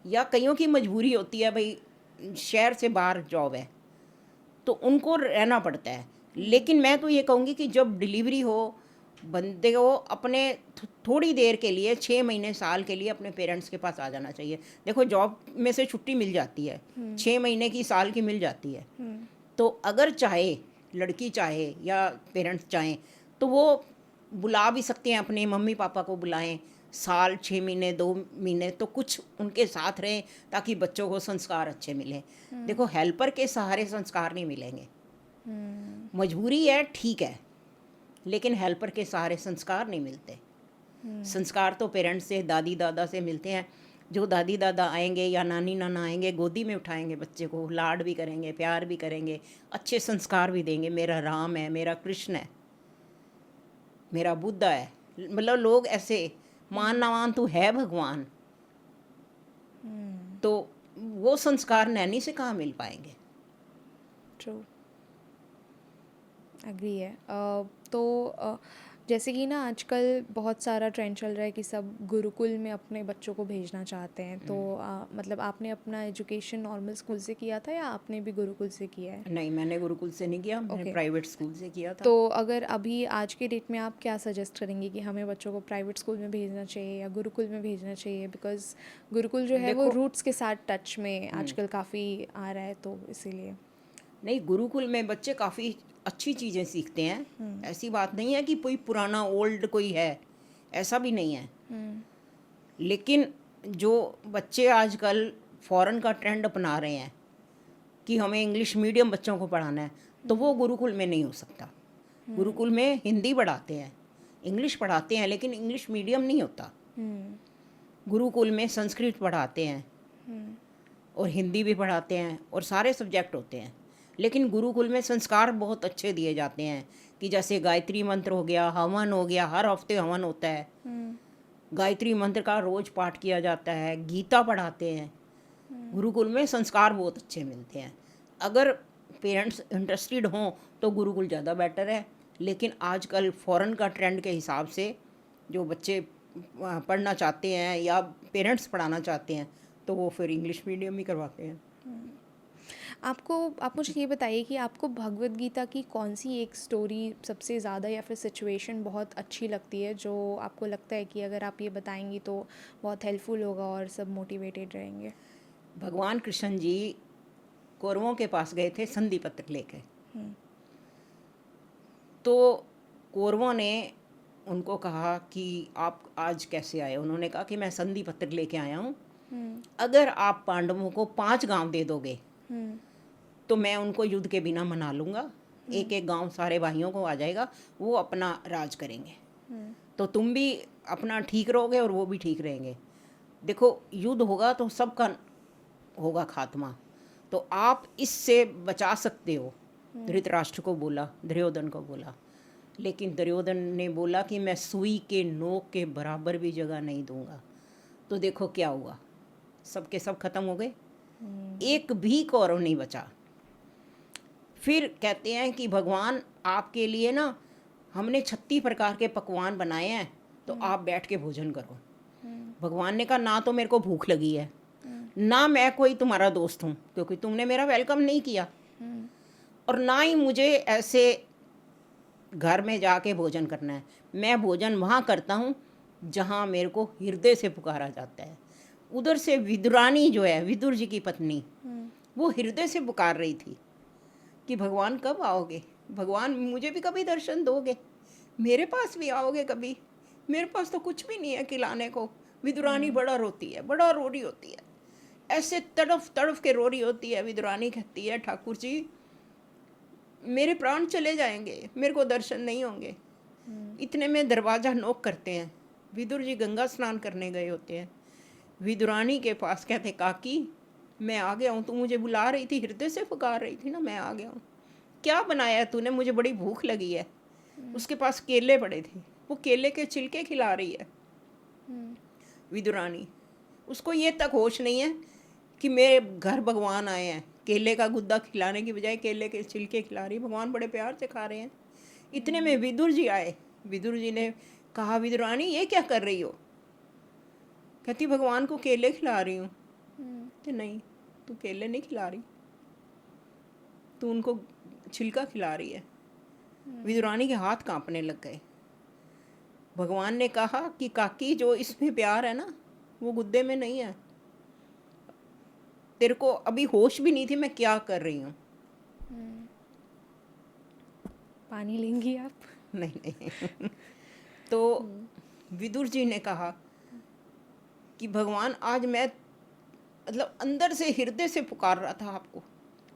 या कईयों की मजबूरी होती है, भाई शहर से बाहर जॉब है तो उनको रहना पड़ता है। लेकिन मैं तो ये कहूँगी कि जब डिलीवरी हो, बंदे को अपने थोड़ी देर के लिए, 6 महीने साल के लिए अपने पेरेंट्स के पास आ जाना चाहिए। देखो जॉब में से छुट्टी मिल जाती है, 6 महीने की, साल की मिल जाती है, तो अगर चाहे लड़की चाहे या पेरेंट्स चाहें तो वो बुला भी सकते हैं, अपने मम्मी पापा को बुलाएं, साल 6 महीने 2 महीने तो कुछ उनके साथ रहें, ताकि बच्चों को संस्कार अच्छे मिलें। देखो हेल्पर के सहारे संस्कार नहीं मिलेंगे, मजबूरी है ठीक है, लेकिन हेल्पर के सहारे संस्कार नहीं मिलते। संस्कार तो पेरेंट्स से, दादी दादा से मिलते हैं। जो दादी दादा आएंगे या नानी नाना आएंगे, गोदी में उठाएंगे बच्चे को, लाड भी करेंगे, प्यार भी करेंगे, अच्छे संस्कार भी देंगे, मेरा राम है, मेरा कृष्ण है, मेरा बुद्धा है, मतलब लोग ऐसे मान ना मान तू है भगवान, तो वो संस्कार नैनी से कहाँ मिल पाएंगे। ट्रू, एग्री है। तो जैसे कि ना आजकल बहुत सारा ट्रेंड चल रहा है कि सब गुरुकुल में अपने बच्चों को भेजना चाहते हैं, तो मतलब आपने अपना एजुकेशन नॉर्मल स्कूल से किया था या आपने भी गुरुकुल से किया है? नहीं, मैंने गुरुकुल से नहीं किया, मैंने Okay. प्राइवेट स्कूल से किया था। तो अगर अभी आज के डेट में आप क्या सजेस्ट करेंगे कि हमें बच्चों को प्राइवेट स्कूल में भेजना चाहिए या गुरुकुल में भेजना चाहिए? बिकॉज गुरुकुल जो है वो देखो, रूट्स के साथ टच में आजकल काफ़ी आ रहा है, तो इसीलिए। नहीं, गुरुकुल में बच्चे काफ़ी अच्छी चीज़ें सीखते हैं, ऐसी बात नहीं है कि कोई पुराना ओल्ड कोई है, ऐसा भी नहीं है। लेकिन जो बच्चे आजकल फॉरेन का ट्रेंड अपना रहे हैं कि हमें इंग्लिश मीडियम बच्चों को पढ़ाना है, तो वो गुरुकुल में नहीं हो सकता। गुरुकुल में हिंदी पढ़ाते हैं, इंग्लिश पढ़ाते हैं, लेकिन इंग्लिश मीडियम नहीं होता। गुरुकुल में संस्कृत पढ़ाते हैं और हिंदी भी पढ़ाते हैं और सारे सब्जेक्ट होते हैं। लेकिन गुरुकुल में संस्कार बहुत अच्छे दिए जाते हैं, कि जैसे गायत्री मंत्र हो गया, हवन हो गया, हर हफ्ते हवन होता है, गायत्री मंत्र का रोज पाठ किया जाता है, गीता पढ़ाते हैं। गुरुकुल में संस्कार बहुत अच्छे मिलते हैं। अगर पेरेंट्स इंटरेस्टेड हों तो गुरुकुल ज़्यादा बेटर है, लेकिन आजकल फ़ॉरेन का ट्रेंड के हिसाब से जो बच्चे पढ़ना चाहते हैं या पेरेंट्स पढ़ाना चाहते हैं, तो वो फिर इंग्लिश मीडियम ही करवाते हैं। आप मुझे ये बताइए कि आपको भगवत गीता की कौन सी एक स्टोरी सबसे ज़्यादा या फिर सिचुएशन बहुत अच्छी लगती है, जो आपको लगता है कि अगर आप ये बताएंगी तो बहुत हेल्पफुल होगा और सब मोटिवेटेड रहेंगे? भगवान कृष्ण जी कौरवों के पास गए थे संधि पत्र लेके। तो कौरवों ने उनको कहा कि आप आज कैसे आए? उन्होंने कहा कि मैं संधि पत्र लेके आया हूँ, अगर आप पांडवों को 5 गांव दे दोगे तो मैं उनको युद्ध के बिना मना लूँगा, एक एक गांव सारे भाइयों को आ जाएगा, वो अपना राज करेंगे, तो तुम भी अपना ठीक रहोगे और वो भी ठीक रहेंगे। देखो युद्ध होगा तो सबका होगा खात्मा, तो आप इससे बचा सकते हो। धृतराष्ट्र को बोला, दुर्योधन को बोला, लेकिन दुर्योधन ने बोला कि मैं सुई के नोक के बराबर भी जगह नहीं दूंगा। तो देखो क्या हुआ, सबके सब खत्म हो गए, एक भी कौरव नहीं बचा। फिर कहते हैं कि भगवान आपके लिए ना हमने 36 प्रकार के पकवान बनाए हैं, तो आप बैठ के भोजन करो। भगवान ने कहा ना तो मेरे को भूख लगी है, ना मैं कोई तुम्हारा दोस्त हूँ क्योंकि तुमने मेरा वेलकम नहीं किया, और ना ही मुझे ऐसे घर में जाके भोजन करना है। मैं भोजन वहाँ करता हूँ जहाँ मेरे को हृदय से पुकारा जाता है। उधर से विदुरानी जो है, विदुर जी की पत्नी, वो हृदय से पुकार रही थी कि भगवान कब आओगे, भगवान मुझे भी कभी दर्शन दोगे, मेरे पास भी आओगे कभी, मेरे पास तो कुछ भी नहीं है खिलाने को। विदुरानी बड़ा रोती है, बड़ा रो रही होती है, ऐसे तड़फ तड़फ के रो रही होती है। विदुरानी कहती है ठाकुर जी मेरे प्राण चले जाएंगे, मेरे को दर्शन नहीं होंगे। इतने में दरवाज़ा नॉक करते हैं, विदुर जी गंगा स्नान करने गए होते हैं। विदुरानी के पास कहते काकी मैं आ गया हूँ, तू मुझे बुला रही थी, हृदय से पुकार रही थी ना, मैं आ गया हूँ, क्या बनाया है तूने, मुझे बड़ी भूख लगी है। उसके पास केले पड़े थे, वो केले के छिलके खिला रही है विदुरानी। उसको ये तक होश नहीं है कि मेरे घर भगवान आए हैं, केले का गुद्दा खिलाने की बजाय केले के छिलके खिला रही, भगवान बड़े प्यार से खा रहे हैं। इतने में विदुर जी आए, विदुर जी ने कहा विदुरानी ये क्या कर रही हो? कहती भगवान को केले खिला रही हूँ। तो नहीं, तू केले नहीं खिला रही, तू उनको छिलका खिला रही है। विदुरानी के हाथ कांपने लग गए। भगवान ने कहा कि काकी जो इसमें प्यार है ना वो गुद्दे में नहीं है, तेरे को अभी होश भी नहीं थी मैं क्या कर रही हूँ। पानी लेंगी आप? नहीं नहीं तो विदुर जी ने कहा कि भगवान आज मैं मतलब अंदर से हृदय से पुकार रहा था आपको,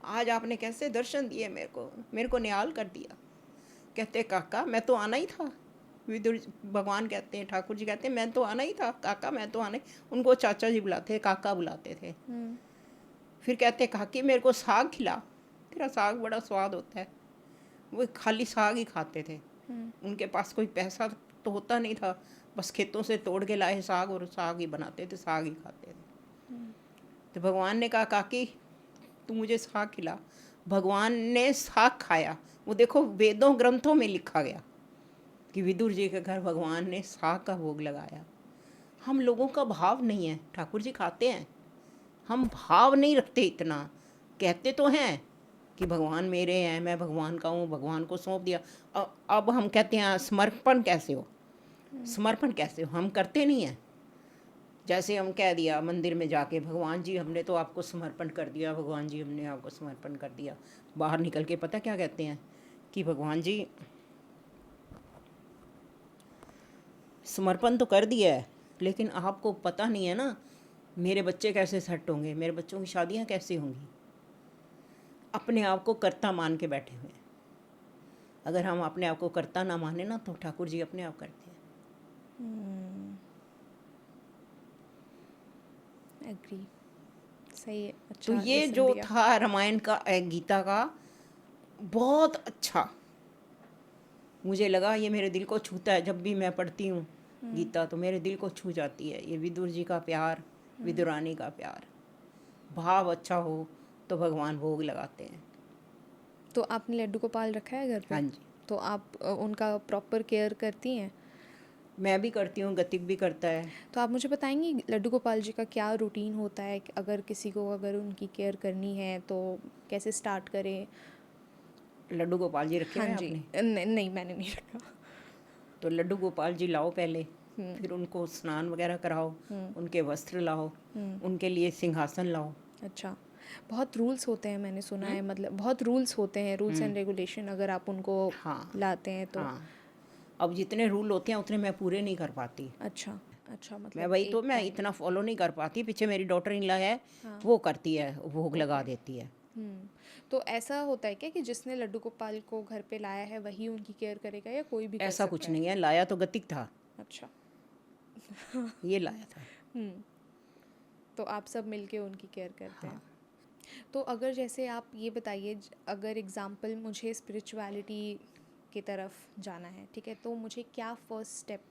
आज आपने कैसे दर्शन दिए मेरे को निहाल कर दिया। कहते काका मैं तो आना ही था। विदुर भगवान कहते हैं, ठाकुर जी कहते हैं मैं तो आना ही था काका, मैं तो आना ही। उनको चाचा जी बुलाते, काका बुलाते थे। फिर कहते काकी मेरे को साग खिला, तेरा साग बड़ा स्वाद होता है। वो खाली साग ही खाते थे, उनके पास कोई पैसा तो होता नहीं था, बस खेतों से तोड़ के लाए साग और साग ही बनाते थे, साग ही खाते थे। तो भगवान ने कहा काकी तू मुझे साग खिला। भगवान ने साग खाया। वो देखो वेदों ग्रंथों में लिखा गया कि विदुर जी के घर भगवान ने साग का भोग लगाया। हम लोगों का भाव नहीं है, ठाकुर जी खाते हैं, हम भाव नहीं रखते इतना। कहते तो हैं कि भगवान मेरे हैं, मैं भगवान का हूँ, भगवान को सौंप दिया। अब हम कहते हैं समर्पण कैसे हो, समर्पण कैसे हो, हम करते नहीं हैं। जैसे हम कह दिया मंदिर में जाके भगवान जी हमने तो आपको समर्पण कर दिया, भगवान जी हमने आपको समर्पण कर दिया। बाहर निकल के पता क्या कहते हैं कि भगवान जी समर्पण तो कर दिया है, लेकिन आपको पता नहीं है ना मेरे बच्चे कैसे सेट होंगे, मेरे बच्चों की शादियां कैसे होंगी। अपने आप को कर्ता मान के बैठे हुए हैं। अगर हम अपने आप को कर्ता ना माने ना तो ठाकुर जी अपने आप करते हैं। एग्री, सही है। तो अच्छा ये लेसन जो दिया। था रामायण का गीता का बहुत अच्छा, मुझे लगा ये मेरे दिल को छूता है। जब भी मैं पढ़ती हूँ गीता तो मेरे दिल को छू जाती है। ये विदुर जी का प्यार, विदुरानी का प्यार, भाव अच्छा हो तो भगवान भोग लगाते हैं। तो आपने लड्डू गोपाल रखा है घर पे? हाँ जी, तो आप उनका प्रॉपर केयर करती हैं? मैं भी करती हूँ, गतिक भी करता है। तो आप मुझे बताएंगी लड्डू गोपाल जी का क्या रूटीन होता है, कि अगर किसी को अगर उनकी केयर करनी है तो कैसे स्टार्ट करें? लड्डू गोपाल जी रखे हाँ हुए हैं जी। आपने? नहीं मैंने नहीं रखा। तो लड्डू गोपाल जी लाओ पहले, फिर उनको स्नान वगैरह कराओ, उनके वस्त्र लाओ, उनके लिए सिंहासन लाओ, अच्छा, बहुत रूल्स होते हैं मैंने सुना है, मतलब बहुत रूल्स होते हैं, रूल्स एंड रेगुलेशन, अगर आप उनको हाँ लाते हैं तो। हाँ, अब जितने रूल होते हैं उतने मैं पूरे नहीं कर पाती। अच्छा, अच्छा, मैं मतलब वही एक तो, मैं टाइम। इतना फॉलो नहीं कर पाती। पीछे मेरी डॉटर इन लॉ है, हाँ, वो करती है, भोग लगा ओके। देती है। तो ऐसा होता है क्या कि जिसने लड्डू गोपाल को घर पे लाया है वही उनकी केयर करेगा, या कोई भी कर ऐसा सकता कुछ है? नहीं है, लाया तो गतिक था, अच्छा। ये लाया था। हम्म, तो आप सब मिलके उनकी केयर करते हाँ, हैं। तो अगर जैसे आप ये बताइए, अगर एग्जाम्पल मुझे स्पिरिचुअलिटी की तरफ जाना है, ठीक है, तो मुझे क्या फर्स्ट स्टेप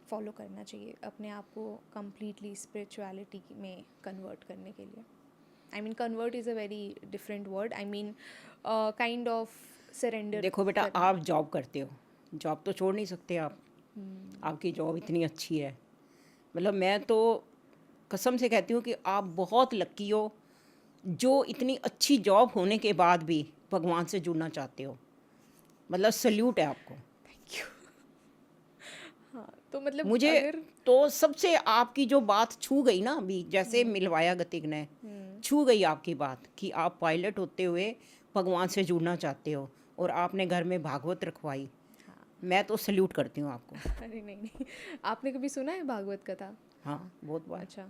फॉलो करना चाहिए अपने आप को कम्प्लीटली स्पिरिचुअलिटी में कन्वर्ट करने के लिए? I mean convert is a very different word, I mean kind of surrender देखो बेटा, करना। आप जॉब करते हो, जॉब तो छोड़ नहीं सकते आप। आपकी जॉब इतनी अच्छी है, मतलब मैं तो कसम से कहती हूँ कि आप बहुत लकी हो जो इतनी अच्छी जॉब होने के बाद भी भगवान से जुड़ना चाहते हो। मतलब सल्यूट है आपको। Thank you. हाँ, तो मतलब मुझे अगर तो सबसे आपकी जो बात छू गई ना, अभी जैसे हम्म, मिलवाया गतिक ने, हम्म, छू गई आपकी बात कि आप पायलट होते हुए भगवान से जुड़ना चाहते हो और आपने घर में भागवत रखवाई। हाँ। मैं तो सल्यूट करती हूँ आपको। अरे नहीं नहीं, आपने कभी सुना है भागवत कथा? हाँ, बहुत बार। अच्छा,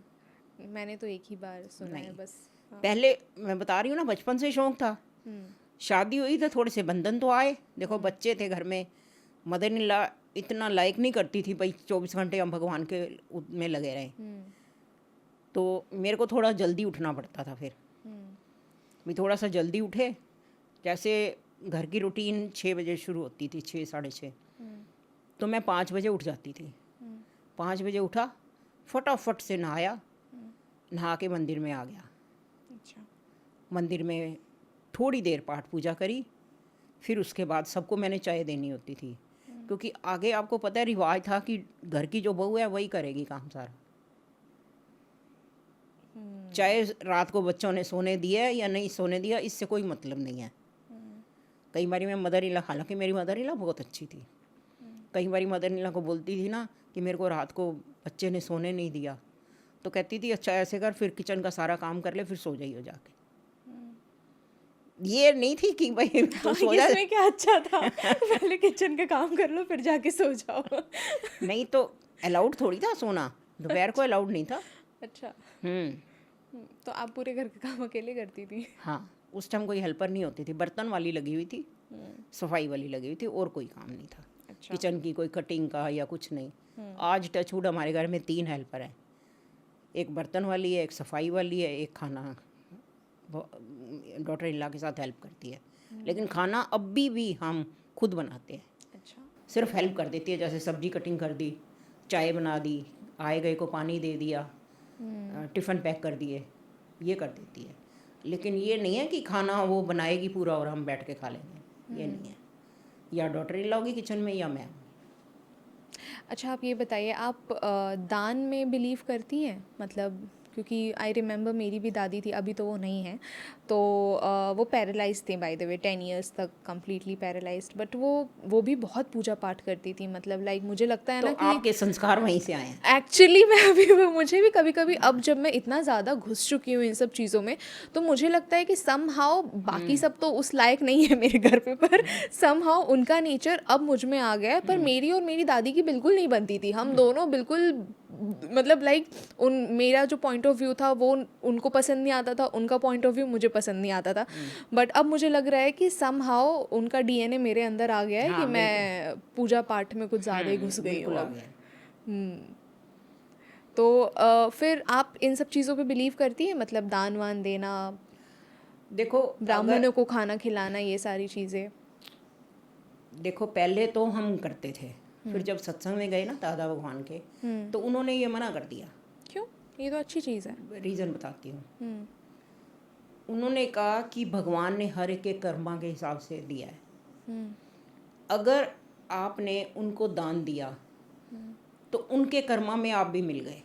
मैंने तो एक ही बार सुना है नहीं, बस। हाँ। पहले मैं बता रही हूँ ना, बचपन से शौक था। हम्म, शादी हुई तो थोड़े से बंधन तो आए, देखो हम्म, बच्चे थे घर में। मदर इन लॉ इतना लाइक नहीं करती थी भाई 24 घंटे हम भगवान के में लगे रहें। हम्म, तो मेरे को थोड़ा जल्दी उठना पड़ता था, फिर हम्म, भी थोड़ा सा जल्दी उठे। जैसे घर की रूटीन 6 बजे शुरू होती थी, 6 साढ़े 6, हम्म, तो मैं 5 बजे उठ जाती थी। हम्म, 5 बजे उठा, फटाफट से नहाया, हम्म, नहा के मंदिर में आ गया। अच्छा। मंदिर में थोड़ी देर पाठ पूजा करी, फिर उसके बाद सबको मैंने चाय देनी होती थी, क्योंकि आगे आपको पता है रिवाज था कि घर की जो बहू है वही करेगी काम सारा। चाहे रात को बच्चों ने सोने दिया या नहीं सोने दिया, इससे कोई मतलब नहीं है। कई बारी मैं मदर इन लॉ, हालांकि मेरी मदर इन लॉ बहुत अच्छी थी, कई बारी मदर इन लॉ को बोलती थी ना कि मेरे को रात को बच्चे ने सोने नहीं दिया, तो कहती थी अच्छा ऐसे कर, फिर किचन का सारा काम कर ले, फिर सो जाइए जाके। ये नहीं थी कि भाई तो हाँ, सो जा। इसमें क्या अच्छा था? पहले किचन का काम कर लो फिर जाके सो जाओ। नहीं तो अलाउड थोड़ी था सोना, दोपहर को अलाउड नहीं था। अच्छा। हम्म। तो आप पूरे घर का काम अकेले करती थी? हाँ, उस टाइम कोई हेल्पर नहीं होती थी, बर्तन वाली लगी हुई थी, सफाई वाली लगी हुई थी, और कोई काम नहीं था अच्छा। किचन की, कोई कटिंग का या कुछ नहीं। आज टचवुड हमारे घर में 3 हेल्पर हैं, एक बर्तन वाली है, एक सफाई वाली है, एक खाना डॉटर इन लॉ के साथ हेल्प करती है। लेकिन खाना अब भी हम खुद बनाते हैं, अच्छा। सिर्फ हेल्प कर देती है, जैसे सब्जी कटिंग कर दी, चाय बना दी, आए गए को पानी दे दिया, टिफ़िन पैक कर दिए, ये कर देती है। लेकिन ये नहीं है कि खाना वो बनाएगी पूरा और हम बैठ के खा लेंगे, ये नहीं है। या डॉटर इन लॉ की किचन में या मैं। अच्छा, आप ये बताइए, आप दान में बिलीव करती हैं? मतलब क्योंकि आई रिमेंबर मेरी भी दादी थी, अभी तो वो नहीं है, तो वो पैरालाइज थे बाय द वे, 10 years तक कम्प्लीटली पैरालाइज्ड, बट वो भी बहुत पूजा पाठ करती थी, मतलब लाइक मुझे लगता है तो ना कि आपके संस्कार वहीं से आए हैं। एक्चुअली मैं अभी मुझे भी कभी कभी, अब जब मैं इतना ज़्यादा घुस चुकी हूँ इन सब चीज़ों में, तो मुझे लगता है कि सम हाउ बाकी सब तो उस लायक नहीं है मेरे घर पे, पर सम हाउ उनका नेचर अब मुझ में आ गया है। पर मेरी और मेरी दादी की बिल्कुल नहीं बनती थी, हम दोनों बिल्कुल, मतलब लाइक उन मेरा जो पॉइंट ऑफ व्यू था वो उनको पसंद नहीं आता था, उनका पॉइंट ऑफ व्यू मुझे पसंद नहीं आता था। बट अब मुझे लग रहा है कि सम हाउ उनका डीएनए मेरे अंदर आ गया है, कि हाँ बिल्कुल। मैं पूजा पाठ में कुछ ज़्यादा ही घुस गई बिल्कुल हूँ आ अब। गया। तो फिर आप इन सब चीज़ों पे बिलीव करती हैं, मतलब दान वान देना, देखो अगर, ब्राह्मणों को खाना खिलाना, ये सारी चीज़ें? देखो पहले तो हम करते थे, फिर जब सत्संग में गए ना दादा भगवान के, तो उन्होंने ये मना कर दिया। क्यों? ये तो अच्छी चीज़ है। रीज़न बताती हूँ। हम्म, उन्होंने कहा कि भगवान ने हर एक के कर्मा के हिसाब से दिया है। हम्म, अगर आपने उनको दान दिया तो उनके कर्मा में आप भी मिल गए,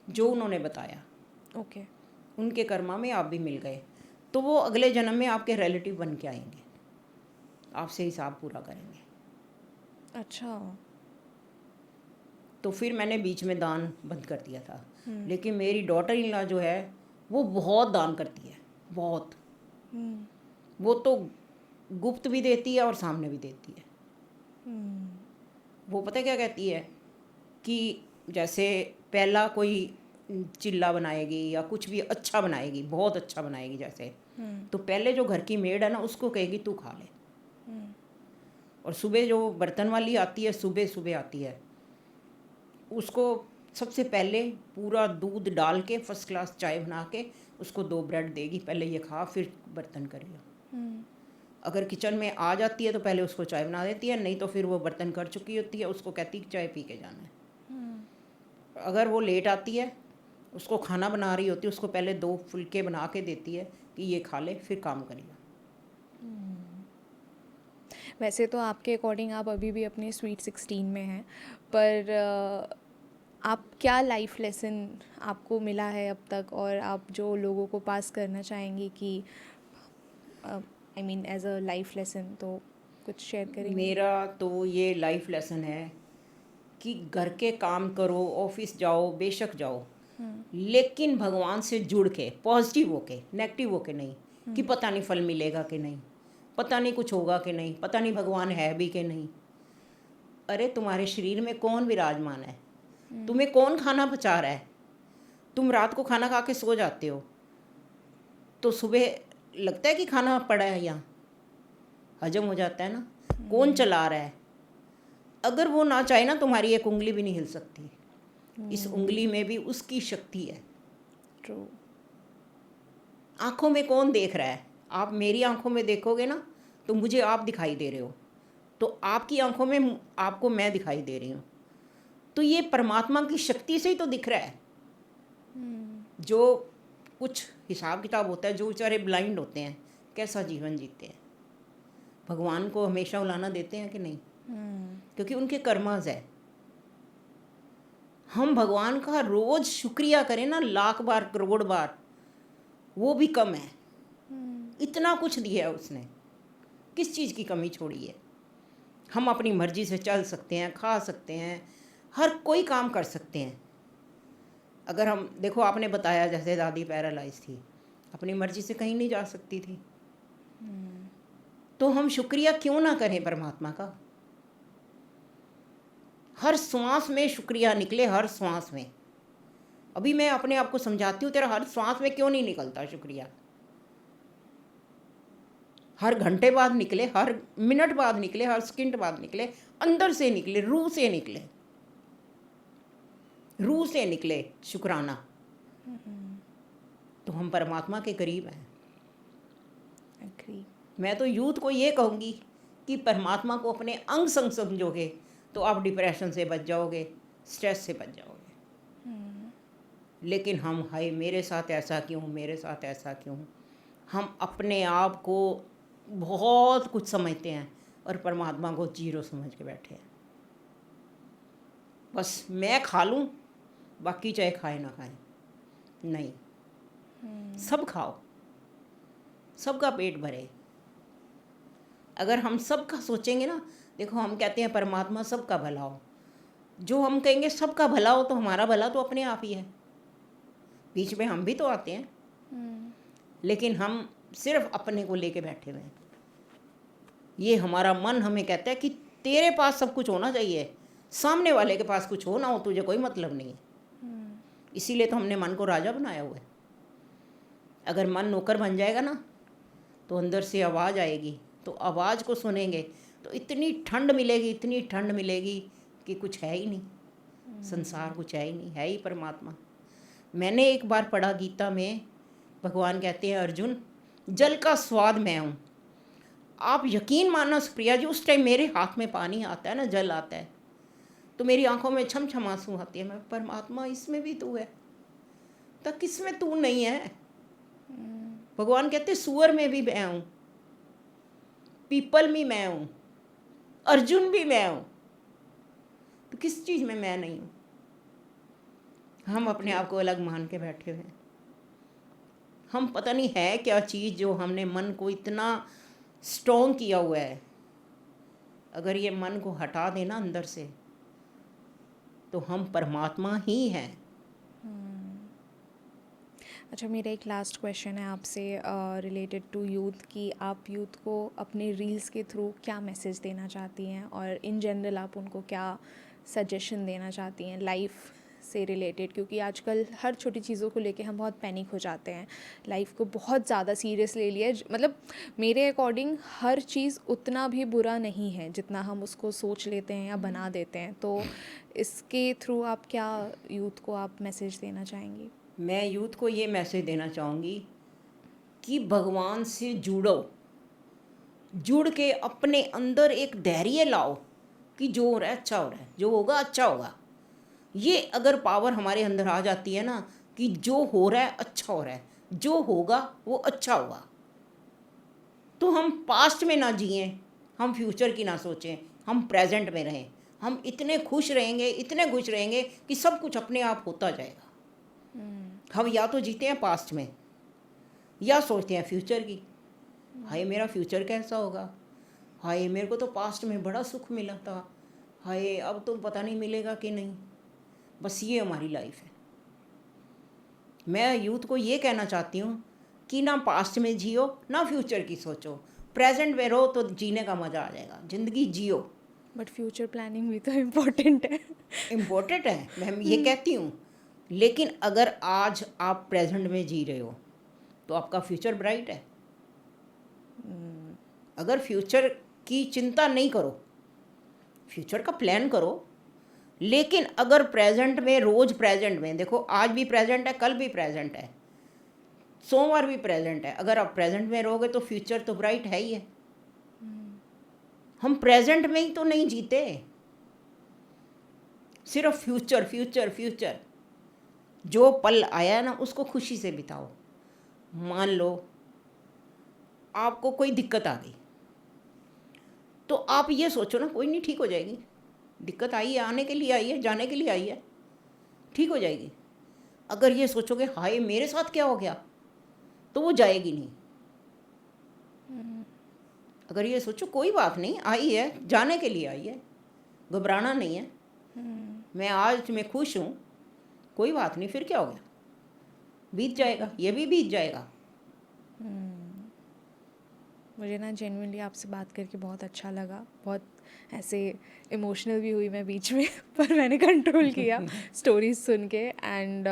जो उन्होंने बताया, ओके। उनके कर्मा में आप भी मिल गए, तो वो अगले जन्म में आपके रिलेटिव बन के आएंगे, आपसे हिसाब पूरा करेंगे। अच्छा। तो फिर मैंने बीच में दान बंद कर दिया था। लेकिन मेरी डॉटर इन लॉ जो है वो बहुत दान करती है, बहुत। वो तो गुप्त भी देती है और सामने भी देती है। वो पता है क्या कहती है कि जैसे पहला कोई चिल्ला बनाएगी या कुछ भी अच्छा बनाएगी, बहुत अच्छा बनाएगी जैसे, तो पहले जो घर की मेड है ना उसको कहेगी तू खा ले। और सुबह जो बर्तन वाली आती है, सुबह सुबह आती है, उसको सबसे पहले पूरा दूध डाल के फर्स्ट क्लास चाय बना के उसको 2 ब्रेड देगी, पहले ये खा फिर बर्तन करेगा। अगर किचन में आ जाती है तो पहले उसको चाय बना देती है, नहीं तो फिर वो बर्तन कर चुकी होती है, उसको कहती है चाय पी के जाना है। अगर वो लेट आती है, उसको खाना बना रही होती है, उसको पहले 2 फुलके बना के देती है कि ये खा ले फिर काम करेगा। वैसे तो आपके अकॉर्डिंग आप अभी भी अपने स्वीट 16 में हैं, पर आप क्या लाइफ लेसन आपको मिला है अब तक, और आप जो लोगों को पास करना चाहेंगी कि I mean as a life lesson, तो कुछ शेयर करेंगे? मेरा तो ये लाइफ लेसन है कि घर के काम करो, ऑफिस जाओ, बेशक जाओ, लेकिन भगवान से जुड़ के, पॉजिटिव होके, नेगेटिव होके नहीं कि पता नहीं फल मिलेगा कि नहीं, पता नहीं कुछ होगा कि नहीं, पता नहीं भगवान है भी कि नहीं। अरे तुम्हारे शरीर में कौन विराजमान है? तुम्हें कौन खाना पचा रहा है? तुम रात को खाना खा के सो जाते हो तो सुबह लगता है कि खाना पड़ा है, यहाँ हजम हो जाता है ना। कौन चला रहा है? अगर वो ना चाहे ना, तुम्हारी एक उंगली भी नहीं हिल सकती। इस उंगली में भी उसकी शक्ति है। ट्रू। आँखों में कौन देख रहा है? आप मेरी आँखों में देखोगे ना तो मुझे आप दिखाई दे रहे हो, तो आपकी आँखों में आपको मैं दिखाई दे रही हूँ। तो ये परमात्मा की शक्ति से ही तो दिख रहा है। जो कुछ हिसाब किताब होता है, जो बेचारे ब्लाइंड होते हैं कैसा जीवन जीते हैं, भगवान को हमेशा उलाना देते हैं कि नहीं? क्योंकि उनके कर्माज है। हम भगवान का रोज शुक्रिया करें ना, लाख बार, करोड़ बार, वो भी कम है। इतना कुछ दिया है उसने, किस चीज़ की कमी छोड़ी है? हम अपनी मर्जी से चल सकते हैं, खा सकते हैं, हर कोई काम कर सकते हैं। अगर हम देखो, आपने बताया जैसे दादी पैरालाइज थी, अपनी मर्जी से कहीं नहीं जा सकती थी, तो हम शुक्रिया क्यों ना करें परमात्मा का? हर श्वास में शुक्रिया निकले, हर श्वास में। अभी मैं अपने आप को समझाती हूँ, तेरा हर श्वास में क्यों नहीं निकलता शुक्रिया? हर घंटे बाद निकले, हर मिनट बाद निकले, हर सेकंड बाद निकले, अंदर से निकले, रूह से निकले, रूह से निकले शुक्राना, तो हम परमात्मा के करीब हैं। एग्री। मैं तो यूथ को ये कहूँगी कि परमात्मा को अपने अंग संग समझोगे तो आप डिप्रेशन से बच जाओगे, स्ट्रेस से बच जाओगे। लेकिन हम, हाय मेरे साथ ऐसा क्यों, मेरे साथ ऐसा क्यों, हम अपने आप को बहुत कुछ समझते हैं और परमात्मा को जीरो समझ के बैठे हैं। बस मैं खा लूँ, बाकी चाहे खाए ना खाए, नहीं, सब खाओ, सबका पेट भरे। अगर हम सबका सोचेंगे ना, देखो हम कहते हैं परमात्मा सबका भला हो, जो हम कहेंगे सबका भला हो तो हमारा भला तो अपने आप ही है। बीच में हम भी तो आते हैं, लेकिन हम सिर्फ अपने को लेके बैठे हुए हैं। ये हमारा मन हमें कहता है कि तेरे पास सब कुछ होना चाहिए, सामने वाले के पास कुछ हो ना हो तुझे कोई मतलब नहीं है। इसीलिए तो हमने मन को राजा बनाया हुआ है। अगर मन नौकर बन जाएगा ना तो अंदर से आवाज़ आएगी, तो आवाज़ को सुनेंगे तो इतनी ठंड मिलेगी, इतनी ठंड मिलेगी कि कुछ है ही नहीं, संसार कुछ है ही नहीं, है ही परमात्मा। मैंने एक बार पढ़ा गीता में, भगवान कहते हैं अर्जुन, जल का स्वाद मैं हूँ। आप यकीन मानना सुप्रिया जी, उस टाइम मेरे हाथ में पानी आता है ना, जल आता है, तो मेरी आंखों में छम छम आंसू आती है। मैं, परमात्मा इसमें भी तू है, तो किस में तू नहीं है? भगवान कहते सुअर में भी मैं हूँ, पीपल में मैं हूँ, अर्जुन भी मैं हूँ, तो किस चीज़ में मैं नहीं हूँ? हम अपने आप को अलग मान के बैठे हुए हैं। हम पता नहीं है क्या चीज़ जो हमने मन को इतना स्ट्रॉन्ग किया हुआ है। अगर ये मन को हटा देना अंदर से तो हम परमात्मा ही हैं। अच्छा, मेरा एक लास्ट क्वेश्चन है आपसे रिलेटेड टू यूथ कि आप यूथ को अपने रील्स के थ्रू क्या मैसेज देना चाहती हैं, और इन जनरल आप उनको क्या सजेशन देना चाहती हैं लाइफ से रिलेटेड, क्योंकि आजकल हर छोटी चीज़ों को लेके हम बहुत पैनिक हो जाते हैं, लाइफ को बहुत ज़्यादा सीरियस ले लिया मतलब मेरे अकॉर्डिंग हर चीज़ उतना भी बुरा नहीं है जितना हम उसको सोच लेते हैं या बना देते हैं। तो इसके थ्रू आप क्या यूथ को आप मैसेज देना चाहेंगी? मैं यूथ को ये मैसेज देना चाहूँगी कि भगवान से जुड़ो, जुड़ के अपने अंदर एक धैर्य लाओ कि जो हो रहा है अच्छा हो रहा है, जो होगा अच्छा होगा। ये अगर पावर हमारे अंदर आ जाती है ना कि जो हो रहा है अच्छा हो रहा है, जो होगा वो अच्छा होगा, तो हम पास्ट में ना जिएं, हम फ्यूचर की ना सोचें, हम प्रेजेंट में रहें। हम इतने खुश रहेंगे, इतने खुश रहेंगे कि सब कुछ अपने आप होता जाएगा। हम या तो जीते हैं पास्ट में या सोचते हैं फ्यूचर की, हाय मेरा फ्यूचर कैसा होगा, हाय मेरे को तो पास्ट में बड़ा सुख मिला था, हाय अब तो पता नहीं मिलेगा कि नहीं। बस ये हमारी लाइफ है। मैं यूथ को ये कहना चाहती हूँ कि ना पास्ट में जियो ना फ्यूचर की सोचो, प्रेजेंट में रहो तो जीने का मज़ा आ जाएगा, ज़िंदगी जियो। बट फ्यूचर प्लानिंग भी तो इम्पोर्टेंट है। इम्पोर्टेंट है, मैं ये कहती हूँ, लेकिन अगर आज आप प्रेजेंट में जी रहे हो तो आपका फ्यूचर ब्राइट है। अगर फ्यूचर की चिंता नहीं करो, फ्यूचर का प्लान करो, लेकिन अगर प्रेजेंट में, रोज़ प्रेजेंट में देखो, आज भी प्रेजेंट है, कल भी प्रेजेंट है, सोमवार भी प्रेजेंट है, अगर आप प्रेजेंट में रहोगे तो फ्यूचर तो ब्राइट है ही है। हम प्रेजेंट में ही तो नहीं जीते, सिर्फ फ्यूचर फ्यूचर फ्यूचर। जो पल आया है ना उसको खुशी से बिताओ। मान लो आपको कोई दिक्कत आ गई तो आप ये सोचो ना, कोई नहीं, ठीक हो जाएगी। दिक्कत आई है, आने के लिए आई है, जाने के लिए आई है, ठीक हो जाएगी। अगर ये सोचोगे हाय मेरे साथ क्या हो गया, तो वो जाएगी नहीं। अगर ये सोचो कोई बात नहीं, आई है, जाने के लिए आई है, घबराना नहीं है, मैं आज मैं खुश हूँ, कोई बात नहीं, फिर क्या हो गया, बीत जाएगा, ये भी बीत जाएगा। मुझे ना जेन्युइनली आपसे बात करके बहुत अच्छा लगा, बहुत ऐसे इमोशनल भी हुई मैं बीच में पर मैंने कंट्रोल किया स्टोरीज सुन के, एंड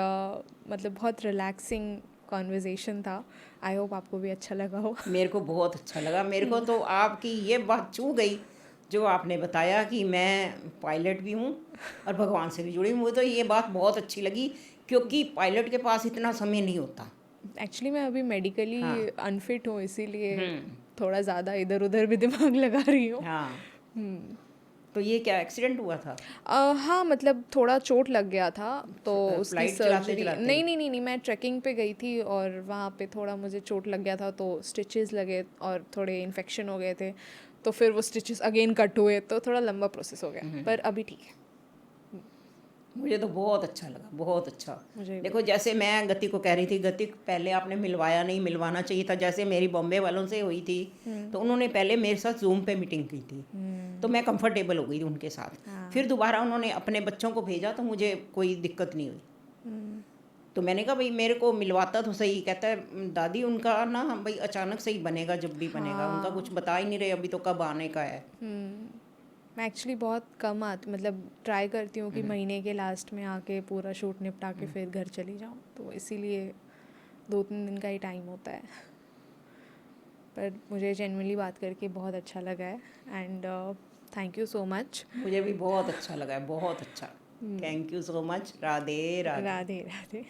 मतलब बहुत रिलैक्सिंग कॉन्वर्जेसन था। आई होप आपको भी अच्छा लगा हो। मेरे को बहुत अच्छा लगा। मेरे को तो आपकी ये बात छू गई जो आपने बताया कि मैं पायलट भी हूँ और भगवान से भी जुड़ी हूँ, तो ये बात बहुत अच्छी लगी, क्योंकि पायलट के पास इतना समय नहीं होता। एक्चुअली मैं अभी मेडिकली हाँ। अनफिट हूँ, इसीलिए थोड़ा ज़्यादा इधर उधर भी दिमाग लगा रही हूँ। हाँ, तो ये क्या एक्सीडेंट हुआ था? हाँ, मतलब थोड़ा चोट लग गया था, तो उसकी फ्लाइट चलाते सर्जरी, चलाते? नहीं, मैं ट्रैकिंग पे गई थी और वहाँ पे थोड़ा मुझे चोट लग गया था, तो स्टिचेस लगे और थोड़े इन्फेक्शन हो गए थे, तो फिर वो स्टिचेस अगेन कट हुए, तो थोड़ा लंबा प्रोसेस हो गया, पर अभी ठीक है। मुझे तो बहुत अच्छा लगा, बहुत अच्छा। मुझे भी। देखो जैसे मैं गति को कह रही थी, गति पहले आपने मिलवाया नहीं, मिलवाना चाहिए था। जैसे मेरी बॉम्बे वालों से हुई थी तो उन्होंने पहले मेरे साथ जूम पे मीटिंग की थी, तो मैं कंफर्टेबल हो गई थी उनके साथ। हाँ। फिर दोबारा उन्होंने अपने बच्चों को भेजा तो मुझे कोई दिक्कत नहीं हुई। तो मैंने कहा भाई मेरे को मिलवाता तो सही। कहता है दादी उनका ना भाई अचानक से ही बनेगा, जब भी बनेगा, उनका कुछ बता ही नहीं रहे अभी तो कब आने का है। मैं एक्चुअली बहुत कम मतलब ट्राई करती हूँ कि महीने के लास्ट में आके पूरा शूट निपटा के फिर घर चली जाऊँ, तो इसीलिए 2-3 दिन का ही टाइम होता है। पर मुझे जेन्युइनली बात करके बहुत अच्छा लगा है, and thank you so much. मुझे भी बहुत अच्छा लगा है, बहुत अच्छा। Thank you so much. Radhe Radhe. Radhe Radhe.